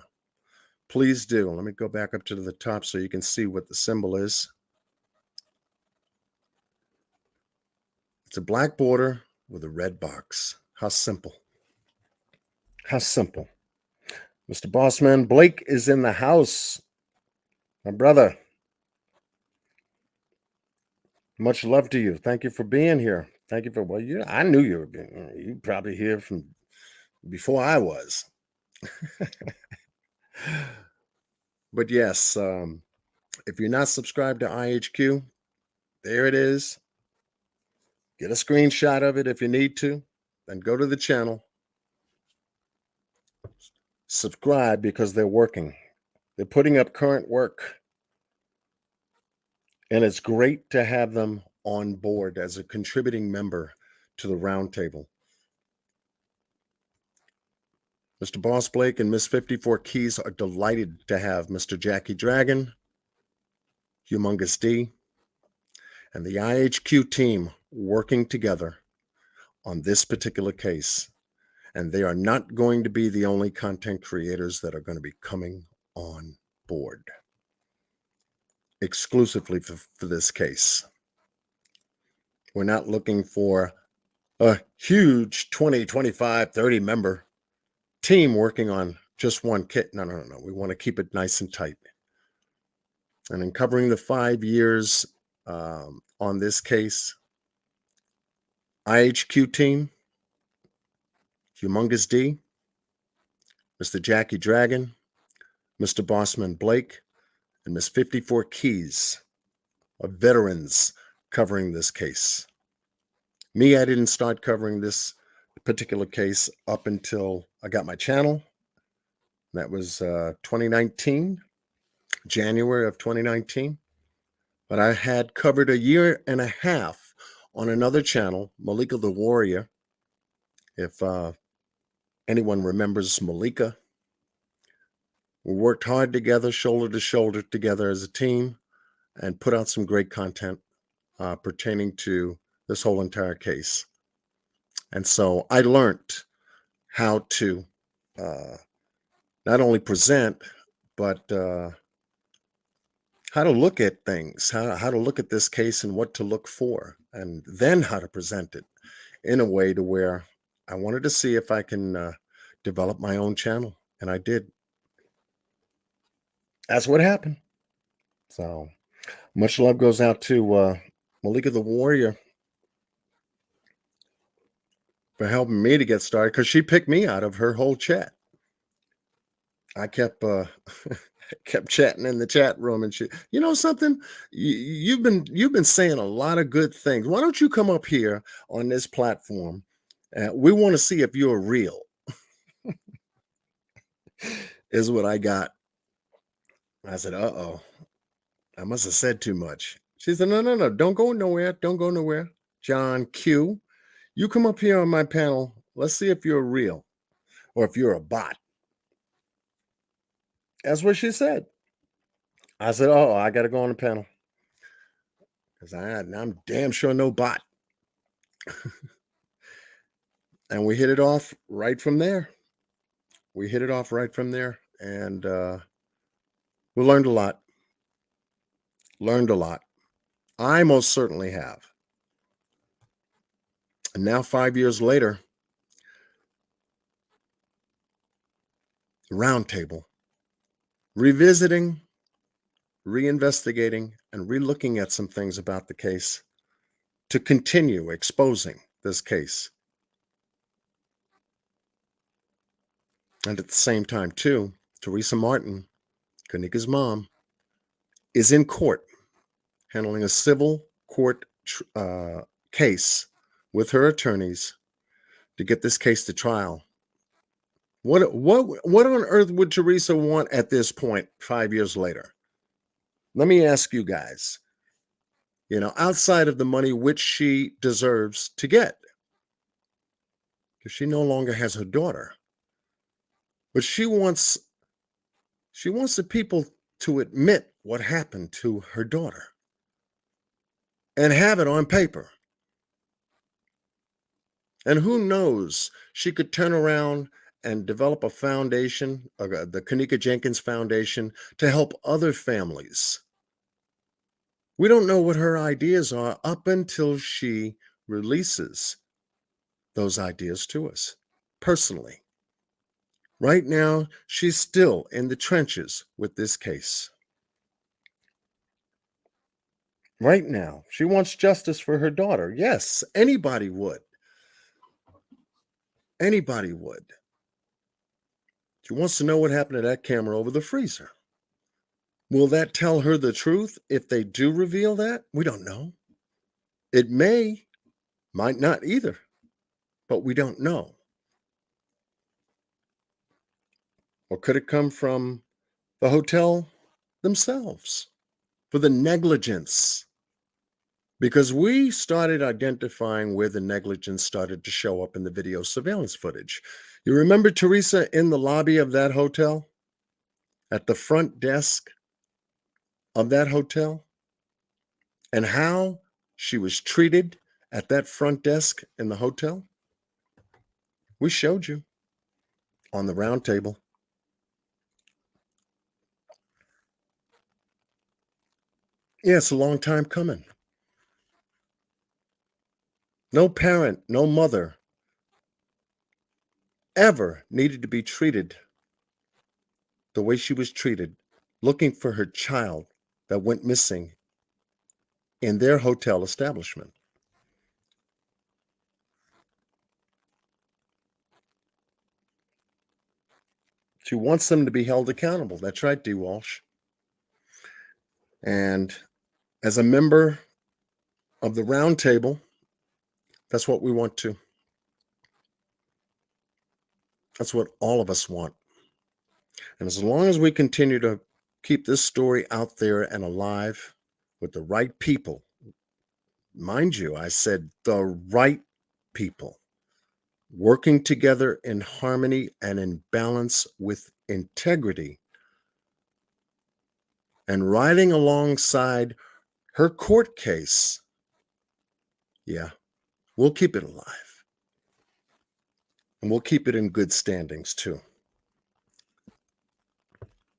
please do. Let me go back up to the top so you can see what the symbol is. It's a black border with a red box. How simple. How simple. Mr. Bossman, Blake is in the house. My brother. Much love to you. Thank you for being here. Thank you for, well, I knew you were being, you probably here from before I was. But yes, if you're not subscribed to IHQ, there it is. Get a screenshot of it if you need to, then go to the channel. Subscribe because they're working. They're putting up current work. And it's great to have them on board as a contributing member to the roundtable. Mr. Boss Blake and Miss 54 Keyz are delighted to have Mr. Jacky Dragon, Monguss D, and the IHQ team working together on this particular case. And they are not going to be the only content creators that are going to be coming on board exclusively for this case. We're not looking for a huge 20, 25, 30 member team working on just one kit. No. We want to keep it nice and tight. And in covering the 5 years on this case, IHQ team, Monguss D, Mr. Jacky Dragon, Mr. Bossman Blake, and Miss 54 Keyz are veterans covering this case. Me, I didn't start covering this particular case up until I got my channel. That was 2019, January of 2019. But I had covered a year and a half on another channel, Malika the Warrior. If anyone remembers Malika, we worked hard together, shoulder to shoulder together as a team, and put out some great content pertaining to this whole entire case. And so I learned how to not only present, but how to look at things, how to look at this case and what to look for, and then how to present it in a way to where I wanted to see if I can develop my own channel. And I did. That's what happened. So much love goes out to Malika the Warrior for helping me to get started, because she picked me out of her whole chat. I kept kept chatting in the chat room, and she, you know something, you've been saying a lot of good things. Why don't you come up here on this platform? We want to see if you're real. Is what I got. I said, uh-oh, I must have said too much. She said, no, don't go nowhere. Don't go nowhere. John Q, you come up here on my panel. Let's see if you're real or if you're a bot. That's what she said. I said, oh, I got to go on the panel, because I'm damn sure no bot. And we hit it off right from there. And we learned a lot. I most certainly have. And now 5 years later, the roundtable, revisiting, reinvestigating, and relooking at some things about the case to continue exposing this case. And at the same time, too, Teresa Martin, Kanika's mom, is in court handling a civil court case with her attorneys to get this case to trial. What on earth would Teresa want at this point 5 years later? Let me ask you guys, outside of the money which she deserves to get, because she no longer has her daughter, but she wants the people to admit what happened to her daughter. and have it on paper. And who knows, she could turn around and develop a foundation, the Kenneka Jenkins Foundation, to help other families. We don't know what her ideas are up until she releases those ideas to us personally. Right now, she's still in the trenches with this case. Right now, she wants justice for her daughter. Yes, anybody would. Anybody would. She wants to know what happened to that camera over the freezer. Will that tell her the truth if they do reveal that? We don't know. It might not either, but we don't know. Or could it come from the hotel themselves for the negligence? Because we started identifying where the negligence started to show up in the video surveillance footage. You remember Teresa in the lobby of that hotel? At the front desk of that hotel? And how she was treated at that front desk in the hotel? We showed you on the round table. Yeah, it's a long time coming. No parent, no mother ever needed to be treated the way she was treated, looking for her child that went missing in their hotel establishment. She wants them to be held accountable. That's right, D. Walsh. And as a member of the round table, that's what we want to. That's what all of us want. And as long as we continue to keep this story out there and alive with the right people, mind you, I said the right people, working together in harmony and in balance with integrity, and riding alongside her court case, yeah, we'll keep it alive. And we'll keep it in good standings too.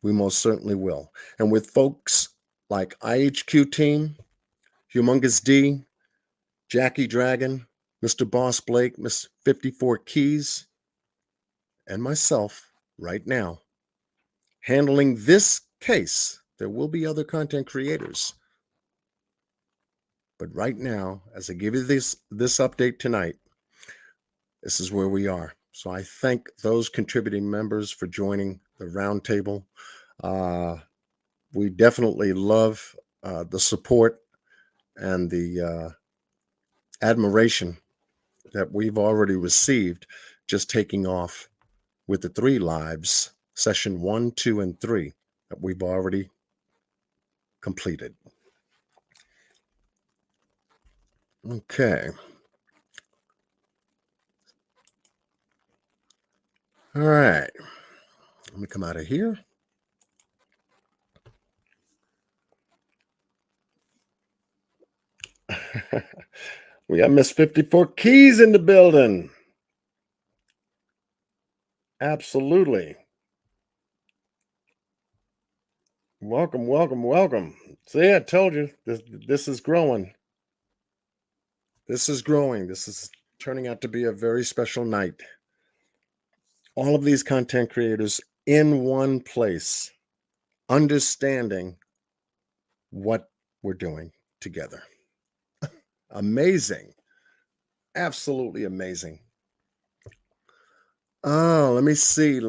We most certainly will. And with folks like IHQ Team, Humongous D, Jacky Dragon, Mr. Boss Blake, Miss 54 Keyz, and myself right now, handling this case. There will be other content creators. But right now, as I give you this update tonight, this is where we are. So I thank those contributing members for joining the roundtable. We definitely love the support and the admiration that we've already received just taking off with the 3 lives, session 1, 2, and 3, that we've already completed. Okay. All right. Let me come out of here. We got Miss 54 Keyz in the building. Absolutely. Welcome, welcome, welcome. See, I told you this is growing. This is growing. This is turning out to be a very special night. All of these content creators in one place, understanding what we're doing together. Amazing. Absolutely amazing. Oh, let me see.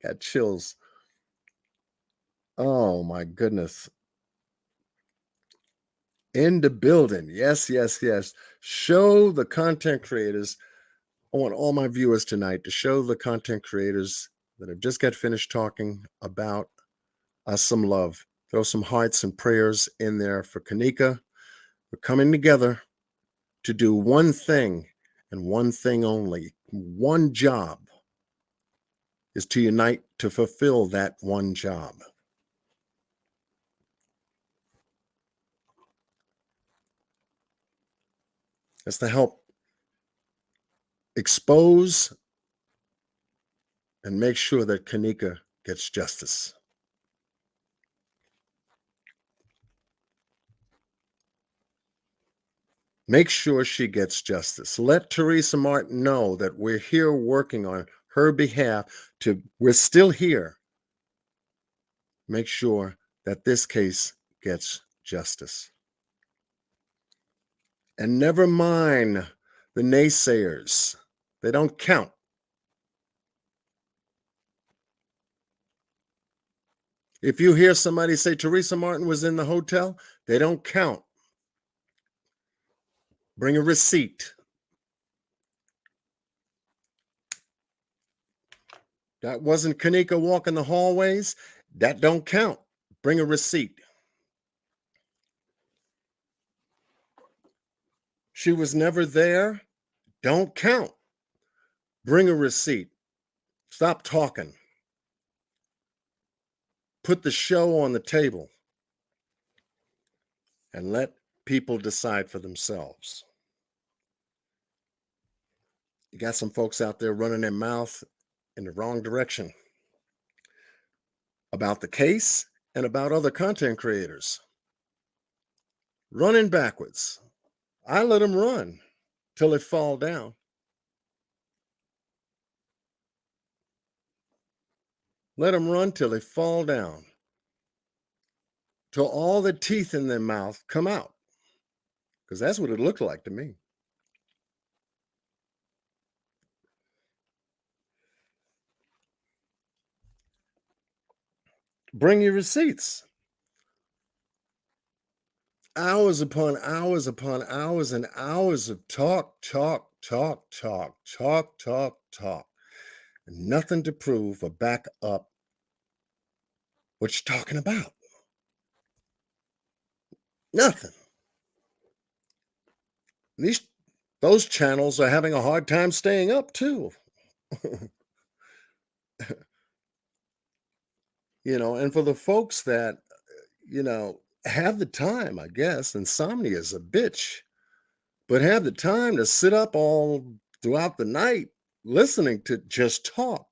Got chills. Oh my goodness. In the building. Yes, yes, yes. Show the content creators. I want all my viewers tonight to show the content creators that have just got finished talking about us some love. Throw some hearts and prayers in there for Kenneka. We're coming together to do one thing and one thing only. One job is to unite to fulfill that one job. That's to help expose and make sure that Kenneka gets justice. Make sure she gets justice. Let Teresa Martin know that we're here working on her behalf. We're still here. Make sure that this case gets justice. And never mind the naysayers. They don't count. If you hear somebody say Teresa Martin was in the hotel, they don't count. Bring a receipt. That wasn't Kenneka walking the hallways. That don't count. Bring a receipt. She was never there. Don't count. Bring a receipt. Stop talking. Put the show on the table and let people decide for themselves. You got some folks out there running their mouth in the wrong direction about the case and about other content creators. Running backwards. I let them run till they fall down. Let them run till they fall down. Till all the teeth in their mouth come out. Because that's what it looked like to me. Bring your receipts. Hours upon hours upon hours and hours of talk. And nothing to prove or back up what you're talking about. Nothing. Those channels are having a hard time staying up too. And for the folks that, have the time, I guess, insomnia is a bitch, but have the time to sit up all throughout the night listening to just talk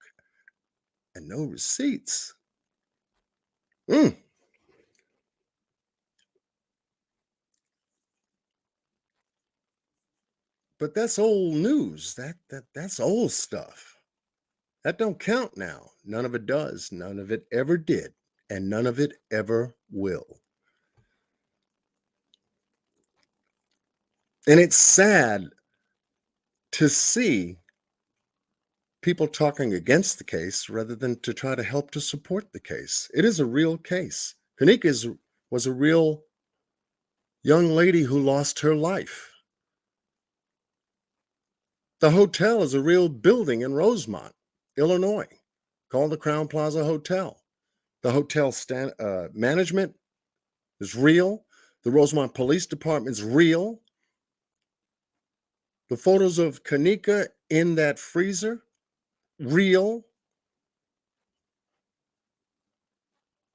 and no receipts. But that's old news. That's old stuff. That don't count now. None of it does. None of it ever did. And none of it ever will. And it's sad to see people talking against the case rather than to try to help to support the case. It is a real case. Kenneka was a real young lady who lost her life. The hotel is a real building in Rosemont, Illinois, called the Crown Plaza Hotel. The hotel management is real. The Rosemont Police Department is real. The photos of Kenneka in that freezer, real.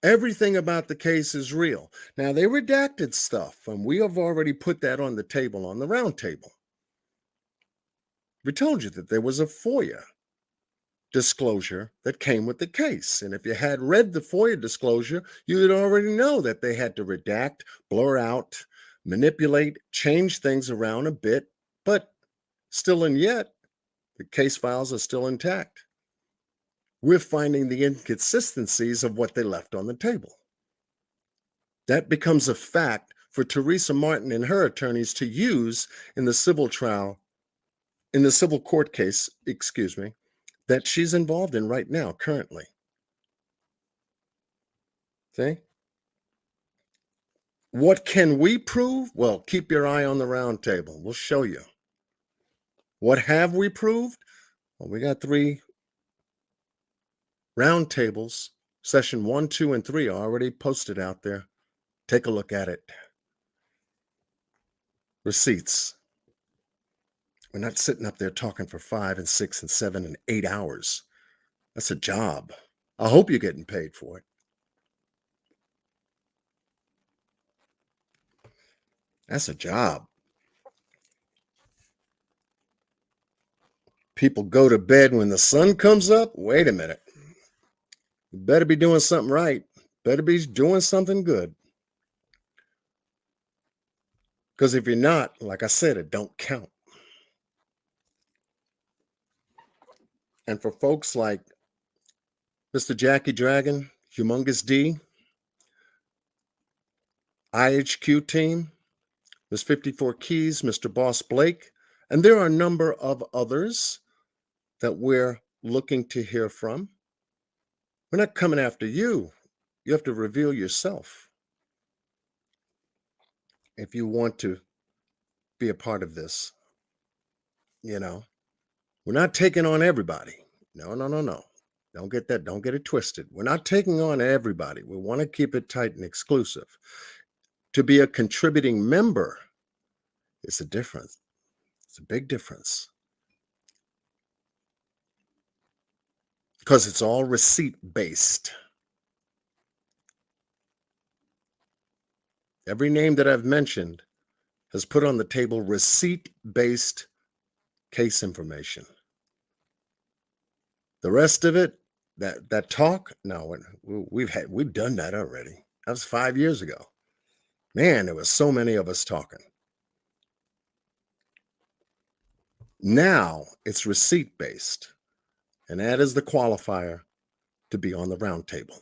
Everything about the case is real. Now, they redacted stuff, and we have already put that on the table, on the round table. We told you that there was a FOIA disclosure that came with the case. And if you had read the FOIA disclosure, you would already know that they had to redact, blur out, manipulate, change things around a bit, but still and yet, the case files are still intact. We're finding the inconsistencies of what they left on the table. That becomes a fact for Teresa Martin and her attorneys to use in the civil trial, in the civil court case, that she's involved in right now, currently. See? What can we prove? Well, keep your eye on the round table. We'll show you. What have we proved? Well, we got 3 round tables. Session 1, 2, and 3 are already posted out there. Take a look at it. Receipts. We're not sitting up there talking for 5 and 6 and 7 and 8 hours. That's a job. I hope you're getting paid for it. That's a job. People go to bed when the sun comes up. Wait a minute. You better be doing something right. Better be doing something good. Because if you're not, like I said, it don't count. And for folks like Mr. Jacky Dragon, Humongous D, IHQ team, Ms. 54 Keyz, Mr. Boss Blake, and there are a number of others that we're looking to hear from. We're not coming after you. You have to reveal yourself if you want to be a part of this. You know, we're not taking on everybody. No. Don't get that. Don't get it twisted. We're not taking on everybody. We want to keep it tight and exclusive. To be a contributing member is a difference. It's a big difference. Because it's all receipt based. Every name that I've mentioned has put on the table receipt based case information. The rest of it, that talk, no, we've done that already. That was 5 years ago. Man, there was so many of us talking. Now it's receipt based, and that is the qualifier to be on the round table.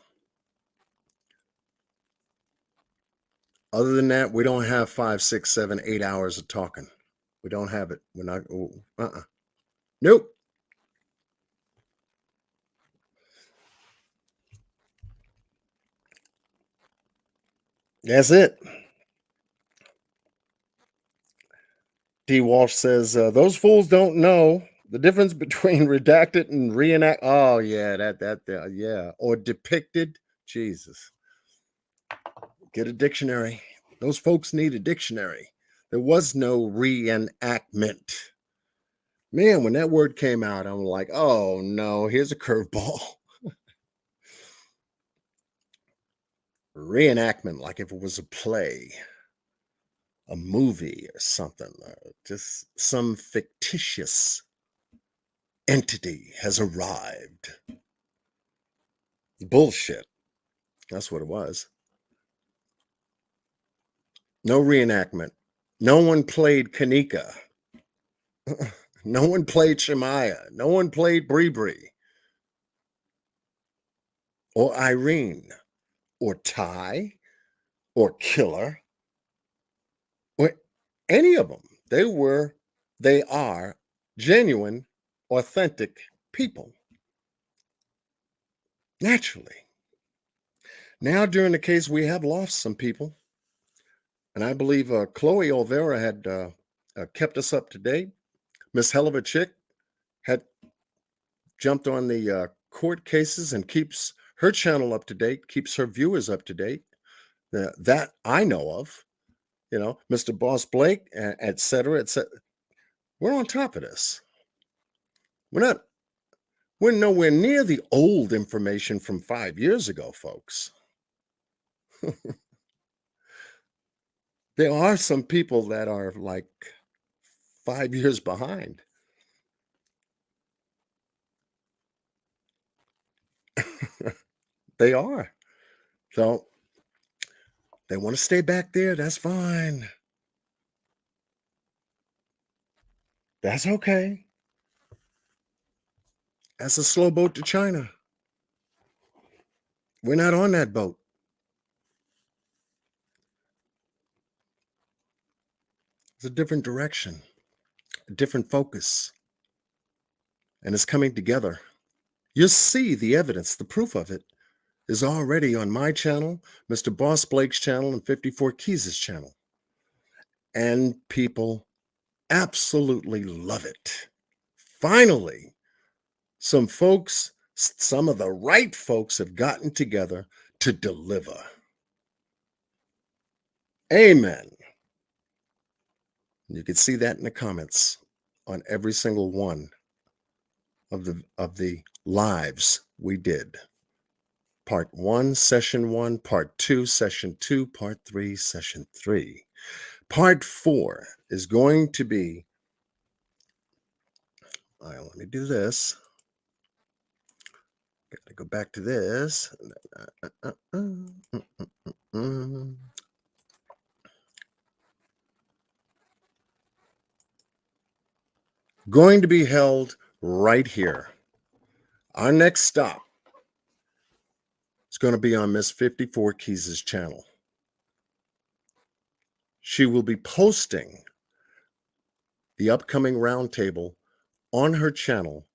Other than that, we don't have 5, 6, 7, 8 hours of talking. We don't have it. We're not. Nope. That's it. D. Walsh says, those fools don't know the difference between redacted and reenact. Oh, yeah, yeah. Or depicted. Jesus. Get a dictionary. Those folks need a dictionary. There was no reenactment. Man, when that word came out, I'm like, oh, no, here's a curveball. Reenactment, like if it was a play, a movie or something, just some fictitious entity has arrived. Bullshit. That's what it was. No reenactment. No one played Kanika. No one played Shemaya. No one played Bree or Irene or Ty or Killer or any of them. They are genuine, authentic people. Naturally. Now, during the case, we have lost some people. And I believe Chloe Olvera had kept us up to date. Miss Hell of a Chick had jumped on the court cases and keeps her channel up to date, keeps her viewers up to date. That I know of. You know, Mr. Boss Blake, et cetera, et cetera. We're on top of this. We're nowhere near the old information from 5 years ago, folks. There are some people that are like 5 years behind. They are. So they want to stay back there. That's fine. That's okay. That's a slow boat to China. We're not on that boat. It's a different direction, a different focus. And it's coming together. You'll see the evidence, the proof of it is already on my channel, Mr. Boss Blake's channel, and 54 Keyz' channel. And people absolutely love it. Finally, some folks, some of the right folks have gotten together to deliver. Amen. You can see that in the comments on every single one of the lives we did. Part 1, Session 1, Part 2, Session 2, Part 3, Session 3. Part 4 is going to be All right, let me do this. Got to go back to this. Going to be held right here. Our next stop is going to be on Miss 54 Keyz' channel. She will be posting the upcoming roundtable on her channel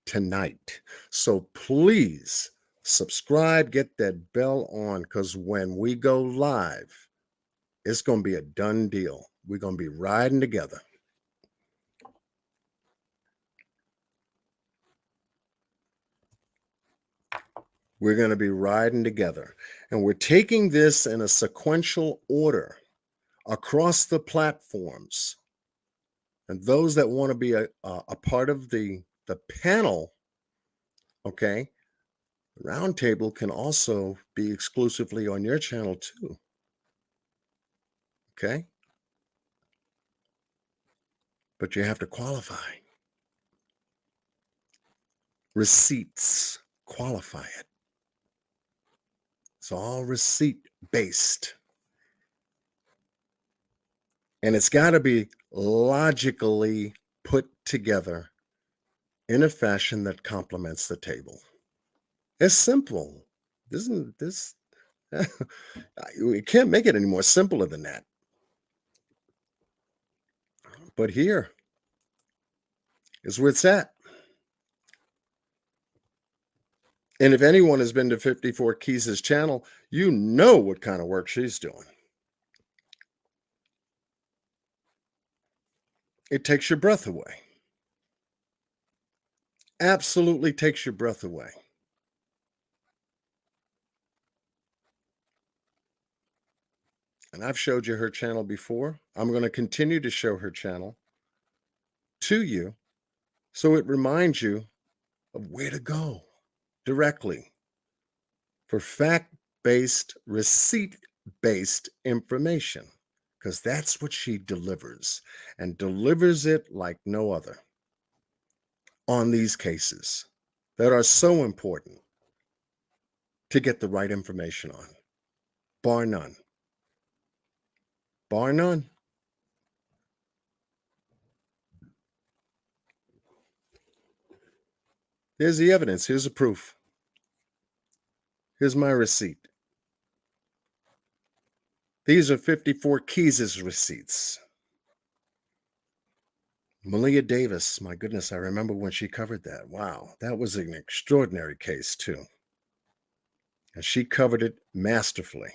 tonight. So please subscribe, get that bell on, because when we go live, it's going to be a done deal. We're going to be riding together. We're going to be riding together. And we're taking this in a sequential order across the platforms. And those that want to be a part of the panel, okay, the roundtable can also be exclusively on your channel too. Okay? But you have to qualify. Receipts qualify it. It's all receipt based. And it's got to be logically put together in a fashion that complements the table. It's simple. Isn't this? We can't make it any more simpler than that. But here is where it's at. And if anyone has been to 54 Keyz' channel, you know what kind of work she's doing. It takes your breath away. Absolutely takes your breath away. And I've showed you her channel before. I'm going to continue to show her channel to you so it reminds you of where to go directly for fact-based, receipt-based information, because that's what she delivers, and delivers it like no other on these cases that are so important to get the right information on, bar none. Bar none. Here's the evidence. Here's the proof. Here's my receipt. These are 54 Keyz' receipts. Malia Davis, my goodness, I remember when she covered that. Wow, that was an extraordinary case, too. And she covered it masterfully.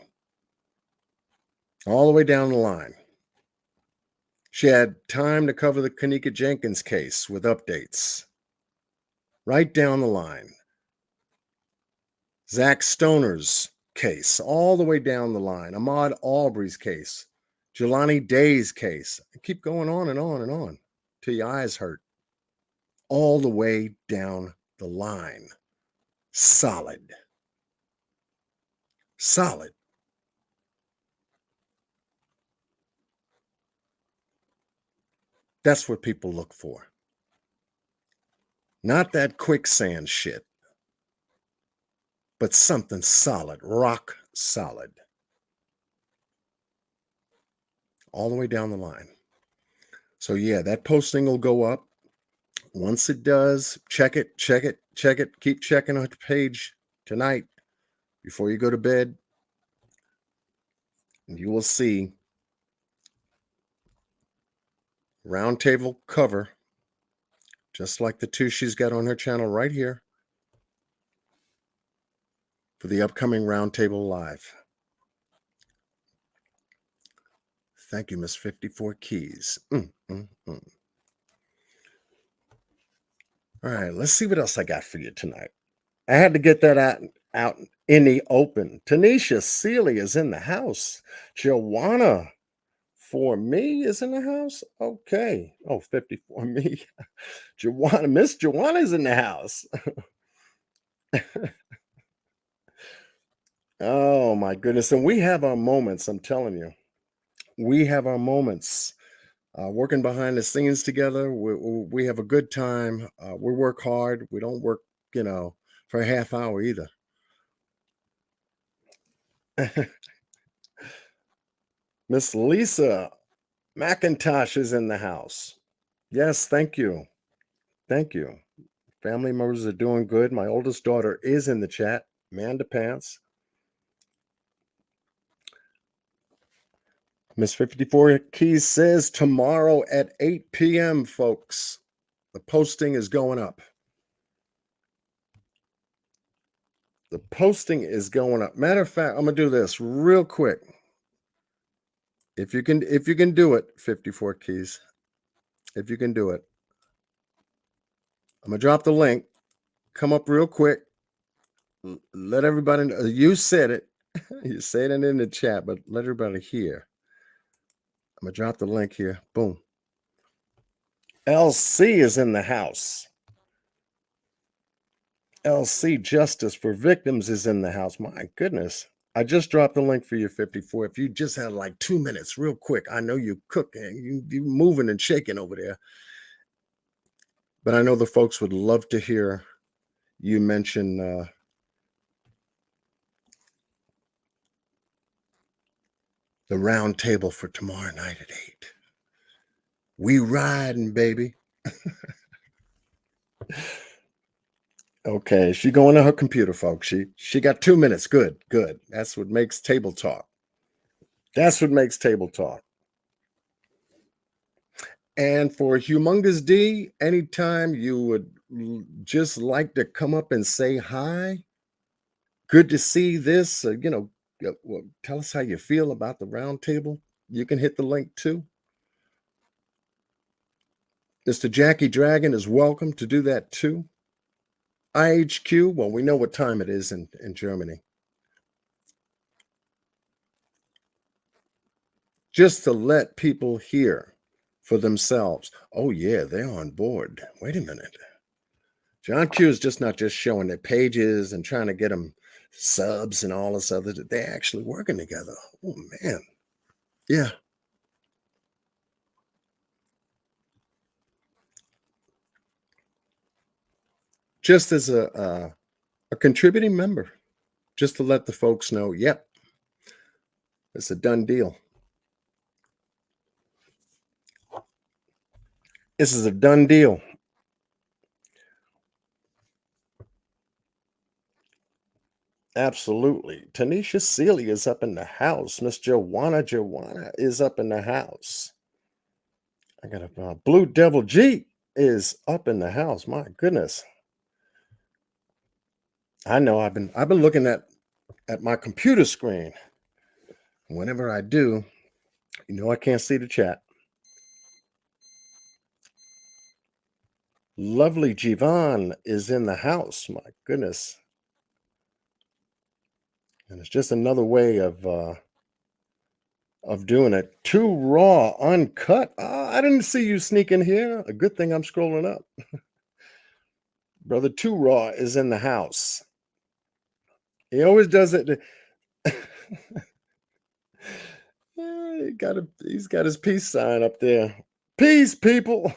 All the way down the line. She had time to cover the Kanika Jenkins case with updates. Right down the line. Zach Stoner's case, all the way down the line. Ahmaud Arbery's case. Jelani Day's case. I keep going on and on and on till your eyes hurt. All the way down the line. Solid. Solid. That's what people look for. Not that quicksand shit, but something solid, rock solid. All the way down the line. So yeah, that posting will go up. Once it does, check it, check it, check it. Keep checking the page tonight before you go to bed. And you will see roundtable cover, just like the two she's got on her channel right here, for the upcoming roundtable live. Thank you, Miss 54 Keyz. All right, let's see what else I got for you tonight. I had to get that out in the open. Tanisha Seeley is in the house. Joanna for me is in the house. Okay. Oh, 54 me. Joanna, Miss Joanna is in the house. Oh my goodness. And we have our moments, I'm telling you. We have our moments. working behind the scenes together. We have a good time. We work hard. We don't work, for a half hour either. Miss Lisa McIntosh is in the house. Yes, thank you. Thank you. Family members are doing good. My oldest daughter is in the chat. Amanda Pants. Miss 54 Keyz says tomorrow at 8 p.m., folks. The posting is going up. The posting is going up. Matter of fact, I'm gonna do this real quick. If you can do it, 54 Keyz. If you can do it, I'm gonna drop the link. Come up real quick. Let everybody know. You said it. You said it in the chat, but let everybody hear. I'm gonna drop the link here. Boom. LC is in the house. LC Justice for Victims is in the house. My goodness. I just dropped the link for you, 54. If you just had like 2 minutes, real quick. I know you cooking, you moving and shaking over there. But I know the folks would love to hear you mention the round table for tomorrow night at 8. We riding, baby. Okay, she going to her computer, folks. She got 2 minutes. Good. That's what makes table talk. That's what makes table talk. And for Humongous D, anytime you would just like to come up and say hi, good to see this. Well, tell us how you feel about the round table. You can hit the link too. Mr. Jacky Dragon is welcome to do that too. IHQ, well, we know what time it is in Germany. Just to let people hear for themselves. Oh, yeah, they're on board. Wait a minute. John Q is just not just showing their pages and trying to get them subs and all this other. They're actually working together. Oh, man. Yeah. Just as a contributing member, just to let the folks know, yep, it's a done deal. This is a done deal. Absolutely. Tanisha Sealy is up in the house. Miss Joanna is up in the house. I got a Blue Devil G is up in the house. My goodness. I know I've been looking at my computer screen. Whenever I do, I can't see the chat. Lovely Jivan is in the house. My goodness. And it's just another way of doing it. Too raw, uncut. I didn't see you sneak in here. A good thing I'm scrolling up. Brother Too Raw is in the house. He always does it. He's got his peace sign up there. Peace, people.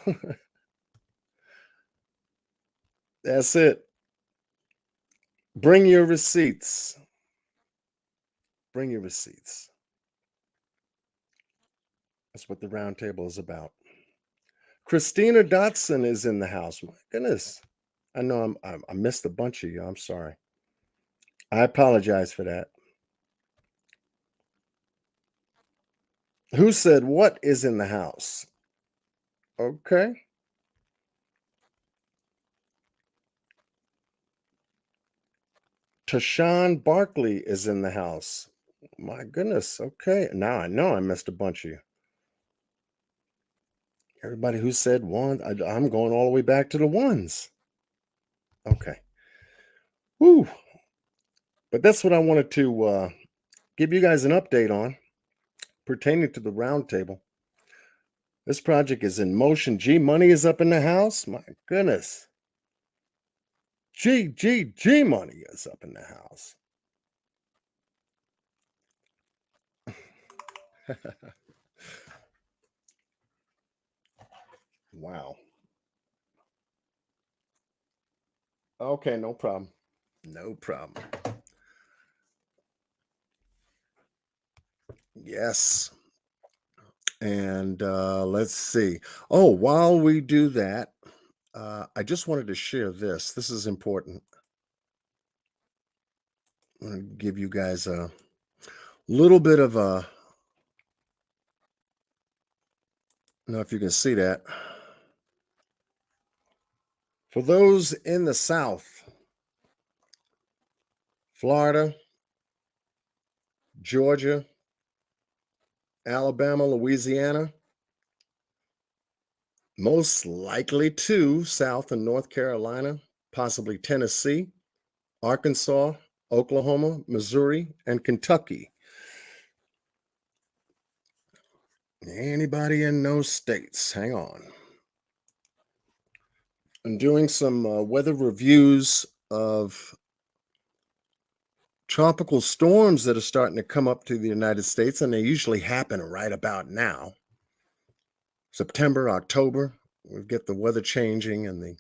That's it. Bring your receipts. Bring your receipts. That's what the round table is about. Christina Dotson is in the house. My goodness. I know I missed a bunch of you. I'm sorry. I apologize for that. Who said what is in the house? Okay. Tashawn Barkley is in the house. My goodness. Okay. Now I know I missed a bunch of you. Everybody who said one, I'm going all the way back to the ones. Okay. Woo. But that's what I wanted to give you guys an update on pertaining to the roundtable. This project is in motion. G Money is up in the house. My goodness. G Money is up in the house. Wow. Okay, no problem. No problem. Yes. And let's see. Oh, while we do that, I just wanted to share this. This is important. I'm going to give you guys a little bit of a, I don't know if you can see that. For those in the South, Florida, Georgia, Alabama, Louisiana, most likely to South and North Carolina, possibly Tennessee, Arkansas, Oklahoma, Missouri, and Kentucky. Anybody in those states? Hang on. I'm doing some weather reviews of tropical storms that are starting to come up to the United States, and they usually happen right about now. September, October, we get the weather changing and the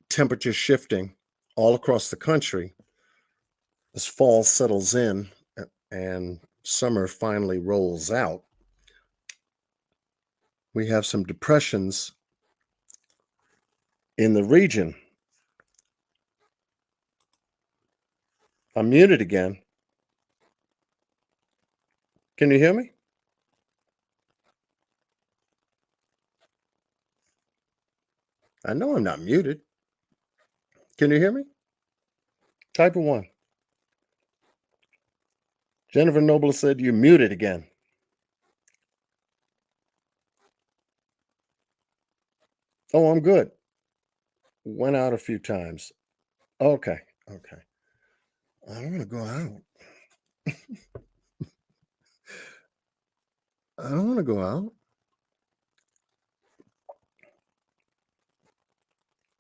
temperature shifting all across the country as fall settles in and summer finally rolls out. We have some depressions in the region. I'm muted again. Can you hear me? I know I'm not muted. Can you hear me? Type of 1. Jennifer Noble said you're muted again. Oh, I'm good. Went out a few times. Okay. I don't want to go out. I don't want to go out.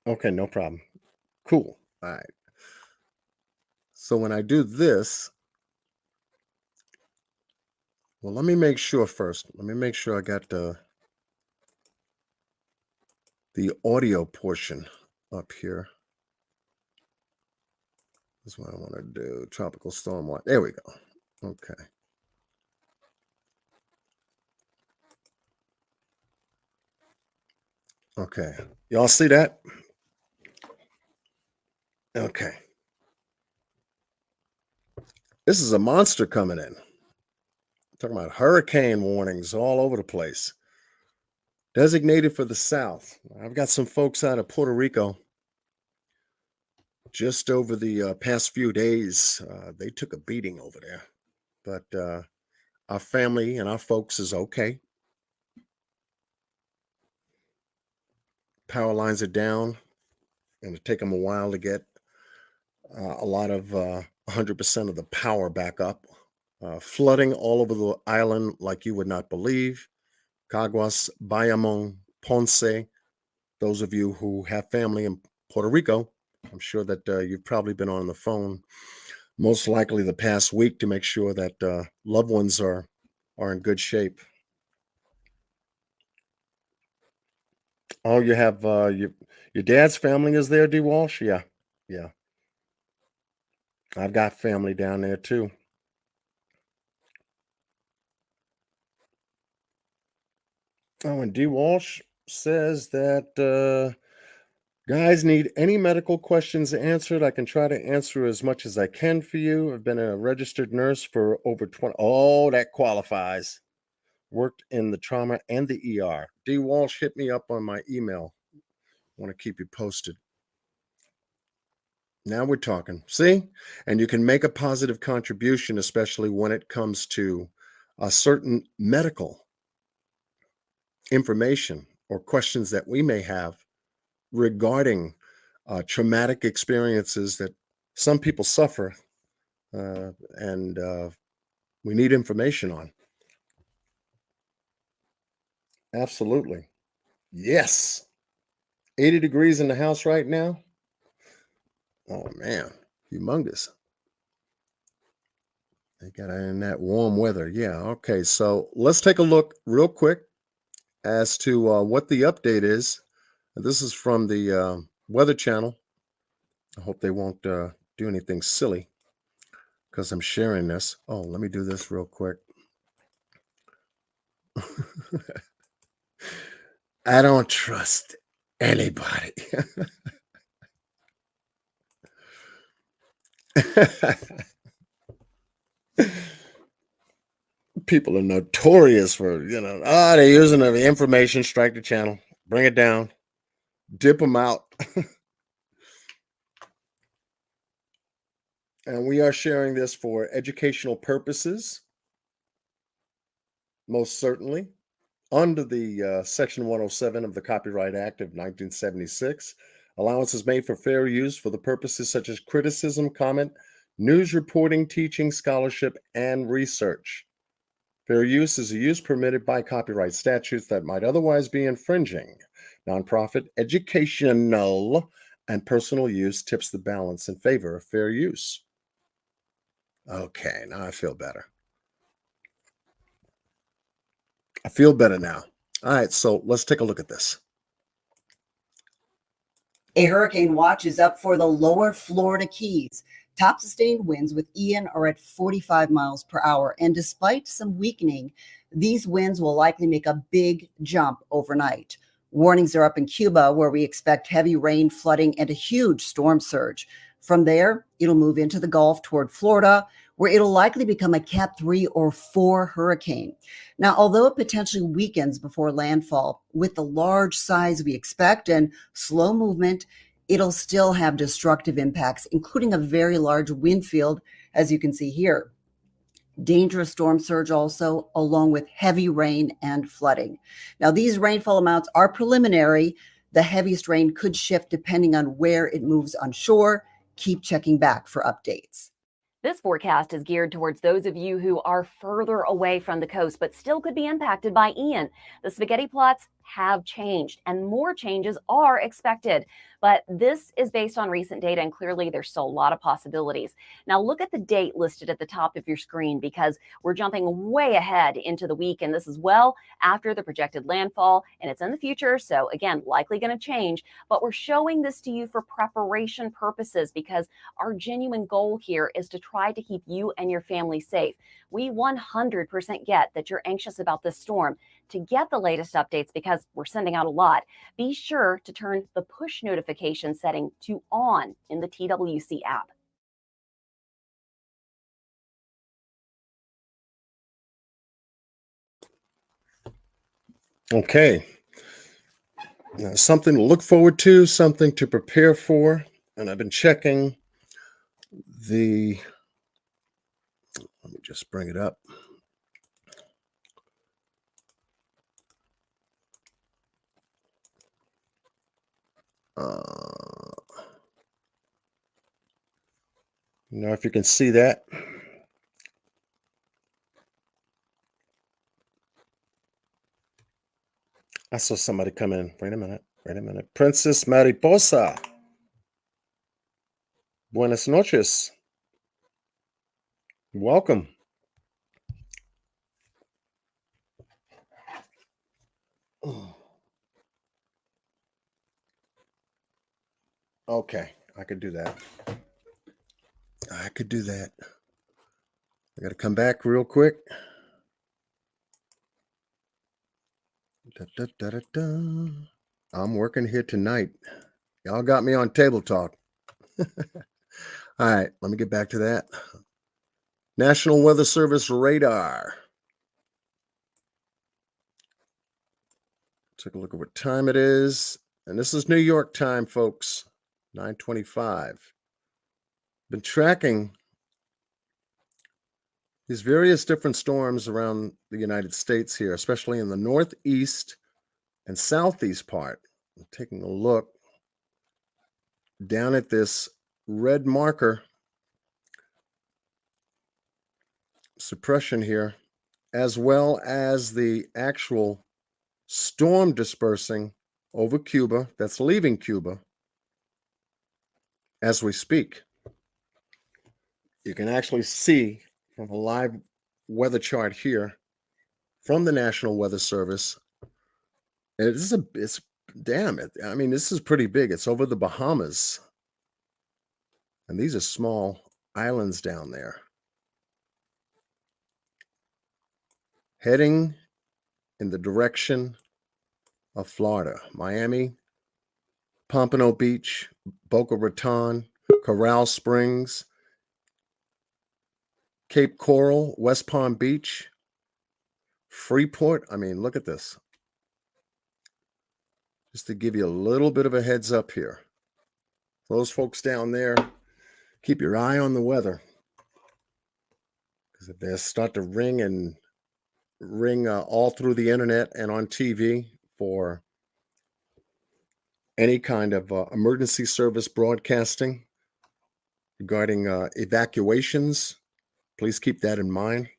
Okay, no problem. Cool. All right. So when I do this, well, let me make sure first. Let me make sure I got the audio portion up here. That's what I want to do. Tropical storm watch. There we go. Okay. Okay. Y'all see that? Okay. This is a monster coming in. Talking about hurricane warnings all over the place. Designated for the South. I've got some folks out of Puerto Rico. Just over the past few days, they took a beating over there. But our family and our folks is okay. Power lines are down, and it take them a while to get a lot of 100% of the power back up. Flooding all over the island like you would not believe. Caguas, Bayamon, Ponce. Those of you who have family in Puerto Rico, I'm sure that you've probably been on the phone most likely the past week to make sure that loved ones are in good shape. Oh, you have your dad's family is there, D. Walsh? Yeah. I've got family down there too. Oh, and D. Walsh says that guys need any medical questions answered. I can try to answer as much as I can for you. I've been a registered nurse for over 20. Oh, that qualifies. Worked in the trauma and the ER. D. Walsh, hit me up on my email. I want to keep you posted. Now we're talking. See? And you can make a positive contribution, especially when it comes to a certain medical information or questions that we may have regarding traumatic experiences that some people suffer and we need information on. Absolutely. Yes. 80 degrees in the house right now. Oh, man. Humongous. They got it in that warm weather. Yeah. Okay. So let's take a look real quick as to what the update is. This is from the Weather Channel. I hope they won't do anything silly because I'm sharing this. Oh, let me do this real quick. I don't trust anybody. People are notorious for, they're using the information, strike the channel, bring it down, dip them out. And we are sharing this for educational purposes, most certainly. Under the Section 107 of the Copyright Act of 1976, allowance is made for fair use for the purposes such as criticism, comment, news reporting, teaching, scholarship, and research. Fair use is a use permitted by copyright statutes that might otherwise be infringing. Nonprofit, educational, and personal use tips the balance in favor of fair use. Okay, now I feel better. I feel better now. All right, so let's take a look at this. A hurricane watch is up for the lower Florida Keys. Top sustained winds with Ian are at 45 miles per hour. And despite some weakening, these winds will likely make a big jump overnight. Warnings are up in Cuba, where we expect heavy rain, flooding, and a huge storm surge. From there, it'll move into the Gulf toward Florida, where it'll likely become a Cat 3 or 4 hurricane. Now, although it potentially weakens before landfall, with the large size we expect and slow movement, it'll still have destructive impacts, including a very large wind field, as you can see here. Dangerous storm surge also, along with heavy rain and flooding. Now, these rainfall amounts are preliminary. The heaviest rain could shift depending on where it moves on shore. Keep checking back for updates. This forecast is geared towards those of you who are further away from the coast, but still could be impacted by Ian. The spaghetti plots have changed and more changes are expected. But this is based on recent data, and clearly there's still a lot of possibilities. Now look at the date listed at the top of your screen, because we're jumping way ahead into the week, and this is well after the projected landfall, and it's in the future, so again, likely going to change. But we're showing this to you for preparation purposes, because our genuine goal here is to try to keep you and your family safe. We 100% get that you're anxious about this storm. To get the latest updates, because we're sending out a lot, be sure to turn the push notification setting to on in the TWC app. Okay. Now, something to look forward to, something to prepare for. And I've been checking the, let me just bring it up. If you can see that. I saw somebody come in. Wait a minute. Princess Mariposa. Buenas noches. Welcome. Okay, I could do that. I got to come back real quick. I'm working here tonight. Y'all got me on table talk. All right, let me get back to that. National Weather Service radar. Take a look at what time it is. And this is New York time, folks. 9:25. Been tracking these various different storms around the United States here, especially in the northeast and southeast part. I'm taking a look down at this red marker suppression here, as well as the actual storm dispersing over Cuba that's leaving Cuba as we speak. You can actually see from a live weather chart here from the National Weather Service It's damn it. I mean, this is pretty big. It's over the Bahamas. And these are small islands down there. Heading in the direction of Florida, Miami, Pompano Beach, Boca Raton, Coral Springs, Cape Coral, West Palm Beach, Freeport. I mean, look at this. Just to give you a little bit of a heads up here. Those folks down there, keep your eye on the weather. Because if they start to ring all through the internet and on TV for any kind of emergency service broadcasting regarding evacuations, please keep that in mind.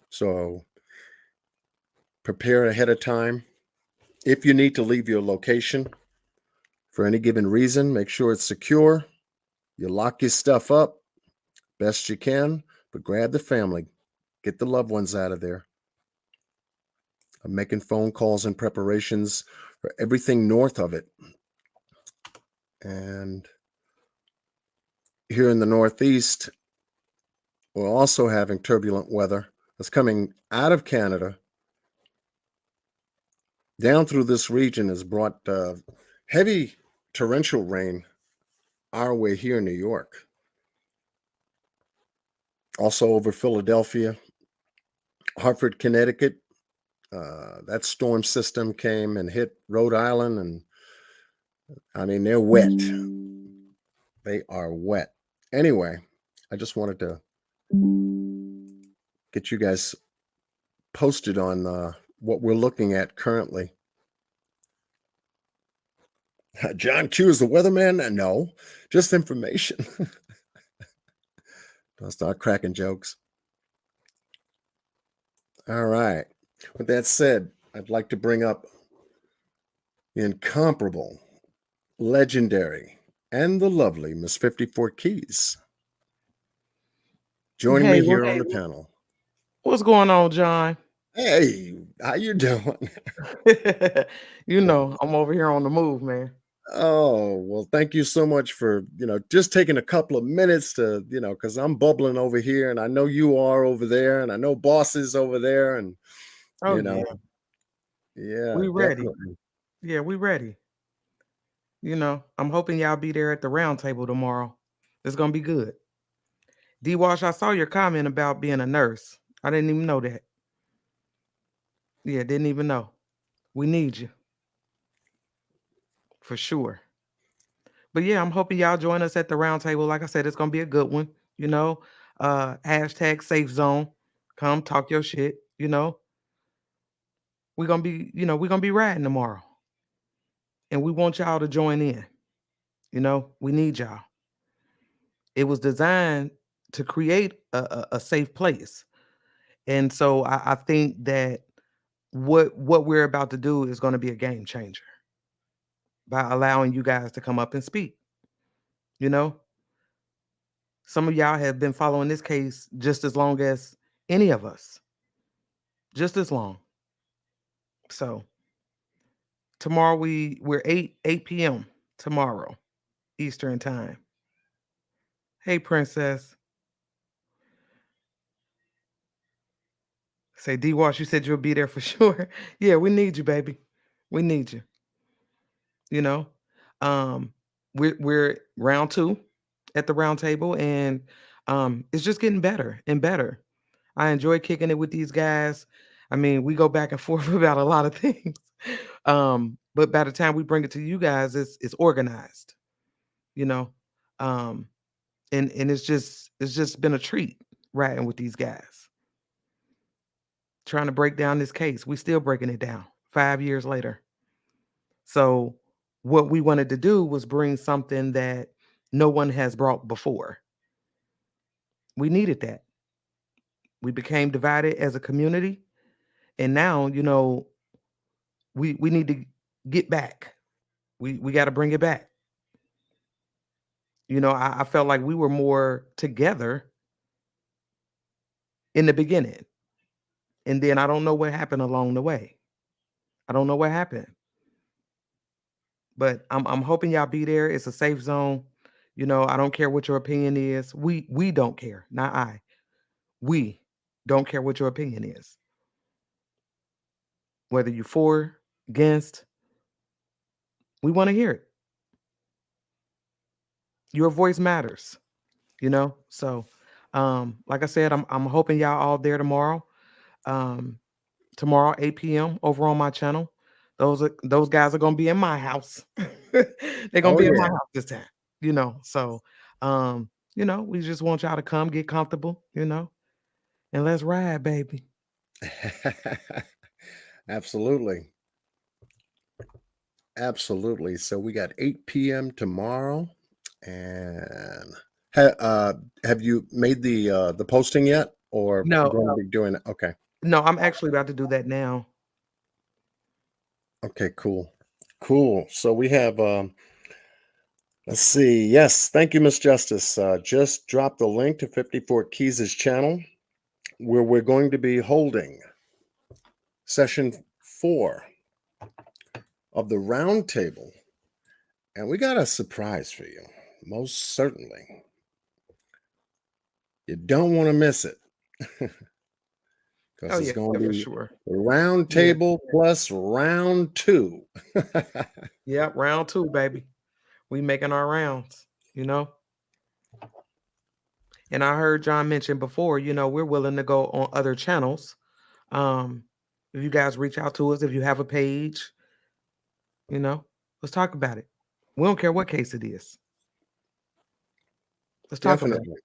So prepare ahead of time. If you need to leave your location for any given reason, make sure it's secure. You lock your stuff up best you can, but grab the family. Get the loved ones out of there. I'm making phone calls and preparations for everything north of it. And here in the Northeast, we're also having turbulent weather that's coming out of Canada down through this region, has brought heavy torrential rain our way here in New York. Also over Philadelphia, Hartford, Connecticut. That storm system came and hit Rhode Island, and I mean, they're wet. They are wet. Anyway, I just wanted to get you guys posted on what we're looking at currently. John Q is the weatherman? No, just information. Don't start cracking jokes. All right. With that said, I'd like to bring up the incomparable, legendary, and the lovely Miss 54 Keyz joining me here on the panel. What's going on, John? Hey, how you doing? You know, I'm over here on the move, man. Oh, well, thank you so much for, just taking a couple of minutes to, because I'm bubbling over here, and I know you are over there, and I know Boss is over there, and, Oh, yeah, we ready. definitely. Yeah, we ready. I'm hoping y'all be there at the round table tomorrow. It's going to be good. D-Wash, I saw your comment about being a nurse. I didn't even know that. Yeah, didn't even know. We need you. For sure. But yeah, I'm hoping y'all join us at the round table. Like I said, it's going to be a good one. Hashtag safe zone. Come talk your shit. We're going to be riding tomorrow. And we want y'all to join in. We need y'all. It was designed to create a safe place. And so I think that what we're about to do is going to be a game changer by allowing you guys to come up and speak. Some of y'all have been following this case just as long as any of us. Just as long. So tomorrow we're 8 p.m. tomorrow, Eastern time. Hey, Princess. Say, D-Wash, you said you'll be there for sure. Yeah, we need you, baby. We need you. We're round 2 at the round table, and it's just getting better and better. I enjoy kicking it with these guys. I mean, we go back and forth about a lot of things. But by the time we bring it to you guys, it's organized, and it's just been a treat riding with these guys, trying to break down this case. We still breaking it down 5 years later. So what we wanted to do was bring something that no one has brought before. We needed that. We became divided as a community, and now, we need to get back. We got to bring it back. I felt like we were more together in the beginning. And then I don't know what happened along the way. I don't know what happened. But I'm hoping y'all be there. It's a safe zone. You know, I don't care what your opinion is. We don't care. Not I. We don't care what your opinion is. Whether you're for, against, we want to hear it. Your voice matters, you know? So like I said, I'm hoping y'all all there tomorrow. Tomorrow, 8 p.m. over on my channel. Those guys are gonna be in my house. They're gonna Oh be in my yeah. house this time, you know. So we just want y'all to come get comfortable, and let's ride, baby. Absolutely. Absolutely. So we got 8 p.m. tomorrow. And have you made the posting yet, or No, going to be doing it? Okay. no, I'm actually about to do that now. Okay, cool. Cool. So we have let's see. Yes, thank you, Miss Justice. Just dropped the link to 54 Keyz channel, where we're going to be holding session 4 of the roundtable. And we got a surprise for you, most certainly. You don't want to miss it. Oh Because it's yeah, going yeah, to for be sure. round Yeah. table plus round 2. Yep, round 2, baby. We making our rounds, you know. And I heard John mention before, we're willing to go on other channels. Um, if you guys reach out to us, if you have a page, let's talk about it. We don't care what case it is. Let's talk about it. Definitely.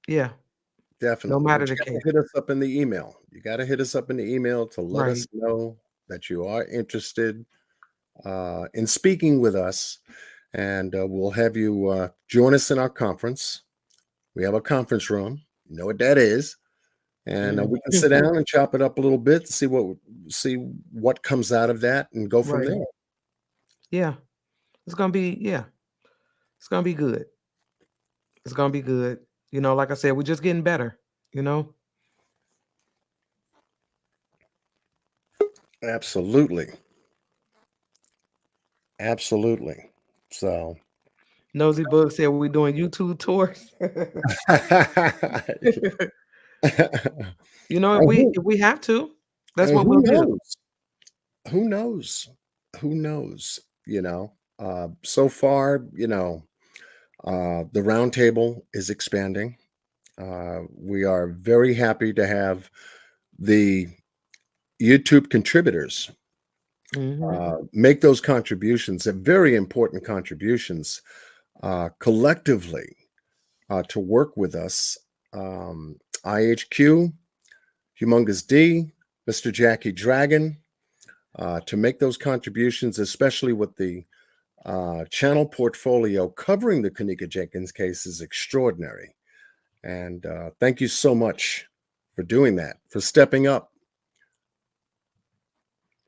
Yeah, no Definitely. matter But the you got to case. hit us up in the email. You got to hit us up in the email to let us Right. know that you are interested in speaking with us. And we'll have you join us in our conference. We have a conference room. You know what that is. And Mm. we can sit down and chop it up a little bit, see what comes out of that, and go from Right. there. Yeah. It's gonna be, yeah, it's gonna be good. It's gonna be good. Like I said, we're just getting better, you know? Absolutely. Absolutely. So Nosy Bug said we're doing YouTube tours. And If we have to, that's and what who we'll do. knows? Who knows? Who knows? So far, the roundtable is expanding. We are very happy to have the YouTube contributors Mhm. make those contributions, and very important contributions, collectively to work with us. IHQ, Humongous D, Mr. Jacky Dragon, to make those contributions, especially with the channel portfolio covering the Kanika Jenkins case, is extraordinary. And thank you so much for doing that, for stepping up,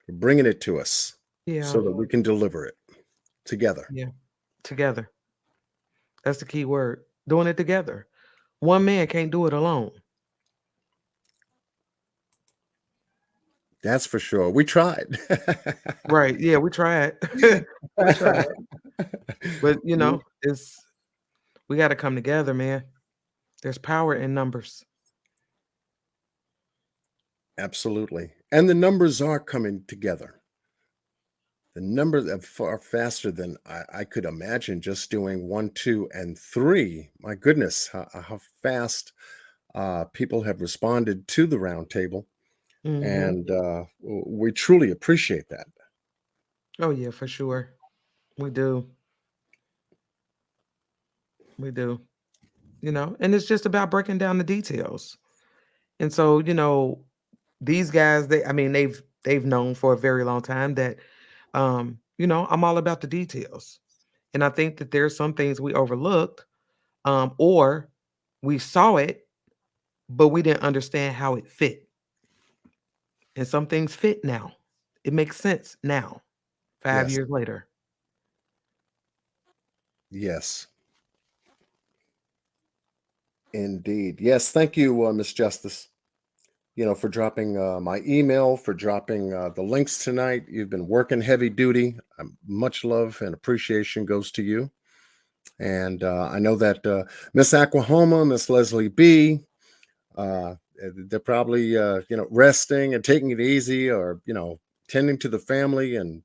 for bringing it to us Yeah. so that we can deliver it together. Yeah. Together. That's the key word. Doing it together. One man can't do it alone. That's for sure. We tried. Right. Yeah, we tried. We tried. But we got to come together, man. There's power in numbers. Absolutely. And the numbers are coming together. The numbers are far faster than I could imagine, just doing 1, 2, and 3. My goodness, how fast people have responded to the roundtable. Mhm. And we truly appreciate that. Oh yeah, for sure. We do. We do. And it's just about breaking down the details. And so, these guys, they've known for a very long time that I'm all about the details. And I think that there's some things we overlooked, or we saw it, but we didn't understand how it fit. And some things fit now. It makes sense now, 5 Yes. years later. Yes. Indeed. Yes. Thank you, Miss Justice. for dropping my email, for dropping the links tonight. You've been working heavy duty. Much love and appreciation goes to you. And I know that Miss Aquahoma, Miss Leslie B, they're probably resting and taking it easy, or tending to the family, and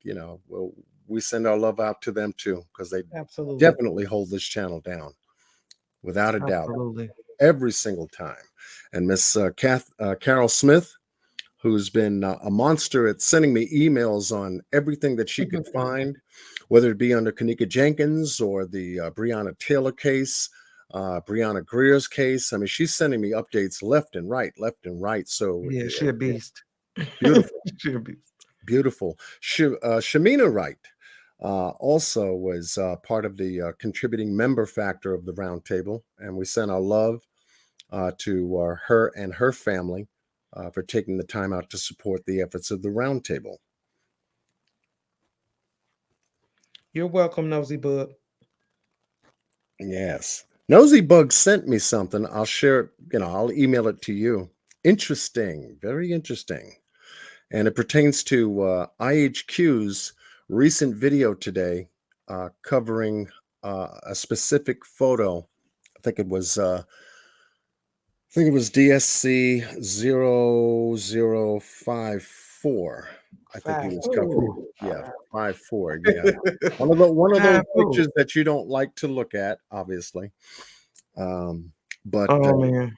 we send our love out to them too, because they Absolutely. definitely hold this channel down, without a doubt, Absolutely. every single time. And Miss Carol Smith, who's been a monster at sending me emails on everything that she could find, whether it be under Kanika Jenkins or the Breonna Taylor case, Breonna Greer's case. I mean, she's sending me updates left and right. So Yeah, she a beast. beautiful, She a beast. beautiful. Shamina Wright also was part of the contributing member factor of the roundtable, and we sent our love to her and her family for taking the time out to support the efforts of the roundtable. You're welcome, Nosy Bug. Yes. Nosy Bug sent me something. I'll share it, I'll email it to you. Interesting, very interesting. And it pertains to IHQ's recent video today covering a specific photo. I think it was DSC 0054. I think he was covering. Yeah, 54. Yeah. One of those pictures that you don't like to look at, obviously. But oh man,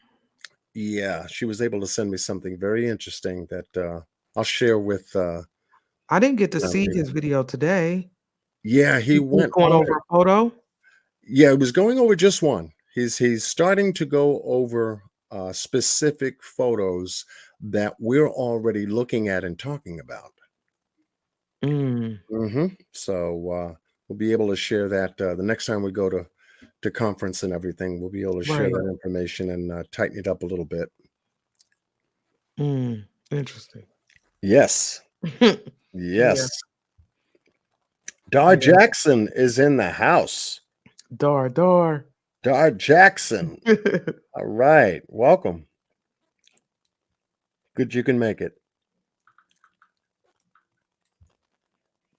yeah, she was able to send me something very interesting that I'll share with. I didn't get to see his video today. Yeah, he went going over a photo. Yeah, it was going over just one. He's starting to go over specific photos that we're already looking at and talking about. So we'll be able to share that the next time we go to conference and everything. We'll be able to share that information and tighten it up a little bit. Interesting. Yes. Yes. Yeah. Dar Jackson is in the house. Dar Jackson. All right. Welcome. Good you can make it.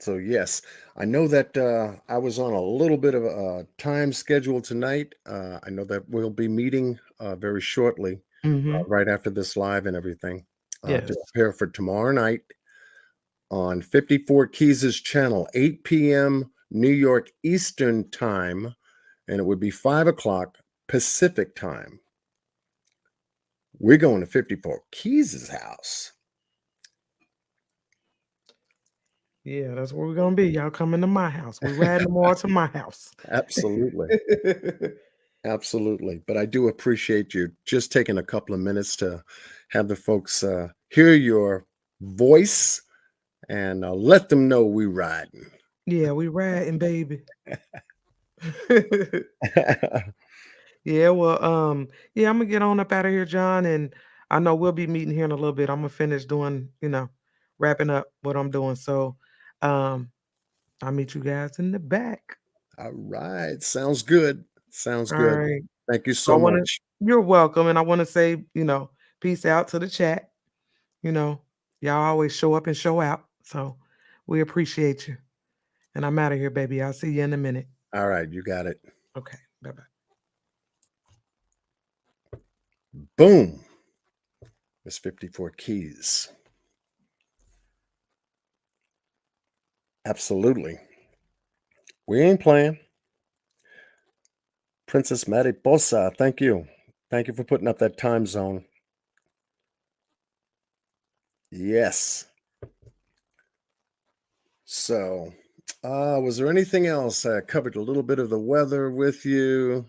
So yes, I know that I was on a little bit of a time schedule tonight. I know that we'll be meeting very shortly, right after this live and everything, to prepare for tomorrow night on 54 Keyz channel, 8 p.m. New York Eastern time, and it would be 5 o'clock Pacific time. We're going to 54 Keyz house. Yeah, that's where we're gonna be. Y'all coming to my house. We're riding more to my house. Absolutely. Absolutely. But I do appreciate you just taking a couple of minutes to have the folks hear your voice and let them know we riding. Yeah, we riding, baby. Yeah, well, yeah, I'm gonna get on up out of here, John, and I know we'll be meeting here in a little bit. I'm gonna finish doing, wrapping up what I'm doing. So, I'll meet you guys in the back. All right. Sounds good. Sounds All good. right. Thank you so much. You're welcome. And I want to say, peace out to the chat. Y'all always show up and show out. So we appreciate you. And I'm out of here, baby. I'll see you in a minute. All right. You got it. Okay. Bye-bye. Boom. It's 54 Keyz. Absolutely. We ain't playing. Princess Mariposa, thank you. Thank you for putting up that time zone. Yes. So, was there anything else? I covered a little bit of the weather with you.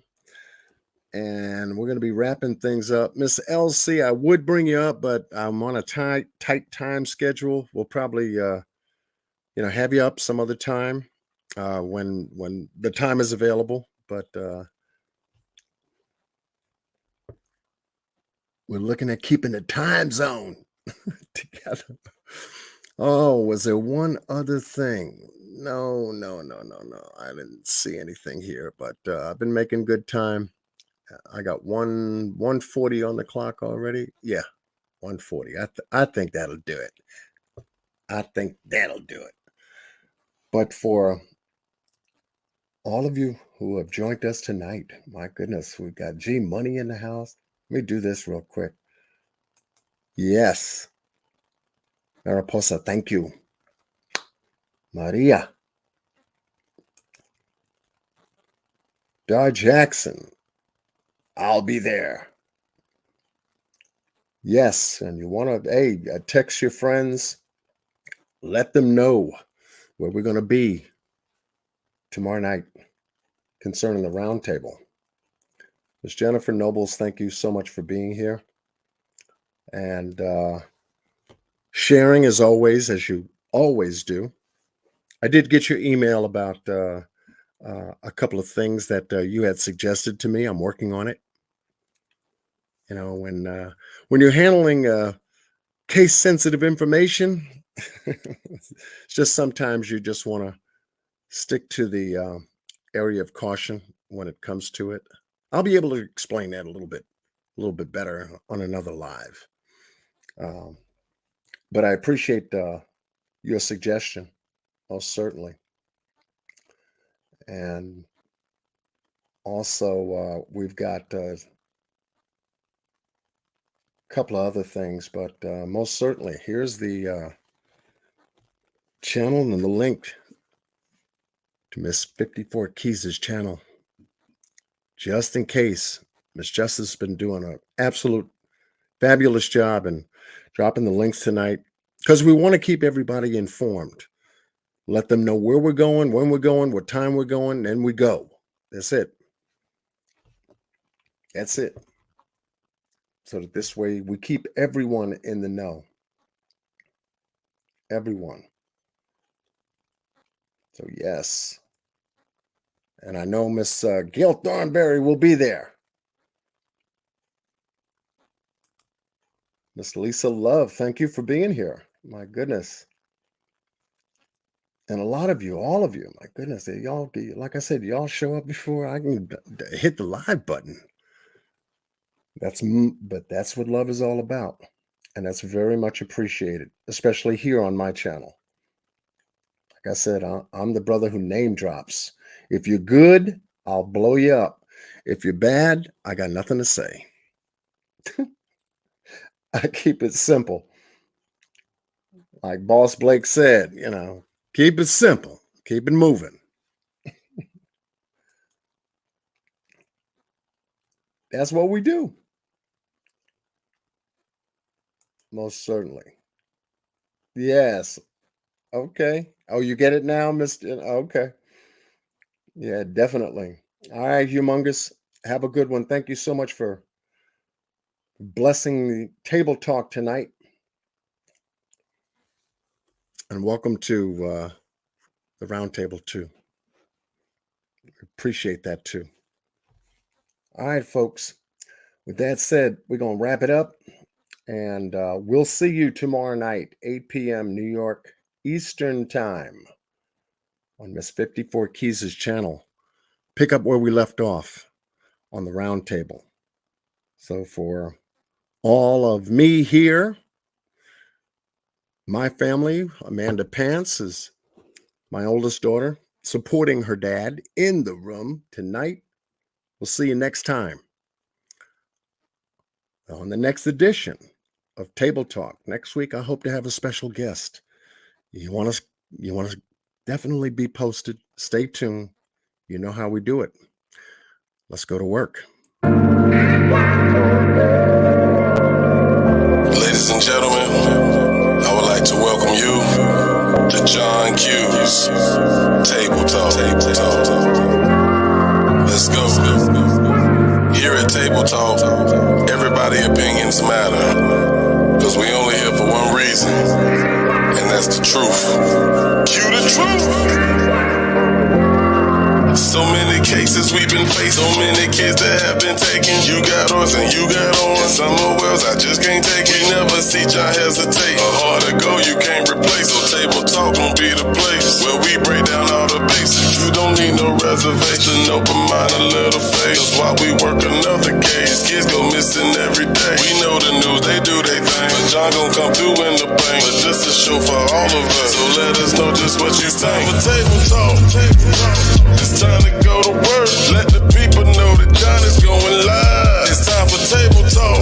And we're going to be wrapping things up. Miss LC, I would bring you up, but I'm on a tight time schedule. We'll probably, have you up some other time when the time is available. But we're looking at keeping the time zone together. Oh, was there one other thing? No. I didn't see anything here, but I've been making good time. I got 1:40 on the clock already. Yeah. 140. I think that'll do it. I think that'll do it. But for all of you who have joined us tonight, my goodness, we've got G Money in the house. Let me do this real quick. Yes. Mariposa, thank you. Maria. Dar Jackson, I'll be there. Yes, and you want to, text your friends. Let them know where we're going to be tomorrow night concerning the roundtable. Ms. Jennifer Nobles, thank you so much for being here. And sharing as always, as you always do. I did get your email about a couple of things that you had suggested to me. I'm working on it. You know, when you're handling case-sensitive information, it's just sometimes you just want to stick to the area of caution when it comes to it. I'll be able to explain that a little bit better on another live. But I appreciate your suggestion, most certainly. And also, we've got a couple of other things, but most certainly, here's the channel and the link to Miss 54 Keyz' channel. Just in case, Miss Justice has been doing an absolute fabulous job and dropping the links tonight because we want to keep everybody informed. Let them know where we're going, when we're going, what time we're going, and we go. That's it. That's it. So that this way we keep everyone in the know. Everyone. So yes. And I know Miss Gail Thornberry will be there. Miss Lisa Love, thank you for being here. My goodness. And a lot of you, all of you, my goodness, y'all, like I said, y'all show up before I can hit the live button. But that's what love is all about. And that's very much appreciated, especially here on my channel. Like I said, I'm the brother who name drops. If you're good, I'll blow you up. If you're bad, I got nothing to say. I keep it simple. Like Boss Blake said, you know, keep it simple. Keep it moving. That's what we do. Most certainly. Yes. Okay. Oh, you get it now, Mr. Okay. Yeah, definitely. All right, Monguss. Have a good one. Thank you so much for blessing the table talk tonight. And welcome to the round table too. Appreciate that too. All right, folks. With that said, we're going to wrap it up. And we'll see you tomorrow night, 8 p.m. New York Eastern Time on Miss 54 Keyz' channel. Pick up where we left off on the round table. So for all of me here, my family, Amanda Pants is my oldest daughter, supporting her dad in the room tonight. We'll see you next time on the next edition of Table Talk. Next week, I hope to have a special guest. You want to definitely be posted. Stay tuned. You know how we do it. Let's go to work. Ladies and gentlemen, I would like to welcome you to John Q's Table Talk. Let's go. Here at Table Talk, everybody opinions matter. Because we only here for one reason, and that's the truth. Cue the truth. So many cases we've been facing, so many kids that have been taken. You got yours and you got on. And some of wells I just can't take. We never see John hesitate. A hard to go you can't replace. So Table Talk gon' be the place where we break down all the basics. You don't need no resume. reservation, open mind, a little face. That's why we work another case. Kids go missing every day. We know the news, they do their thing, but John gon' come through in the bank. But this is a show for all of us, so let us know just what you think. For table talk, it's time to go to work. Let the people know that John is going live. It's time for table talk.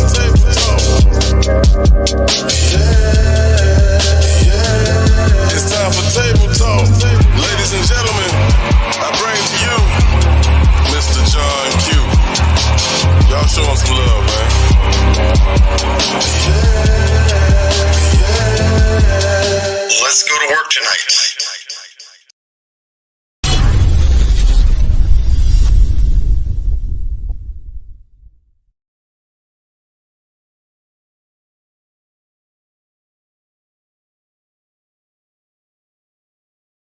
It's time for table talk. Ladies and gentlemen, I bring to you Mr. John Q. Y'all show him some love, man. Let's go to work tonight.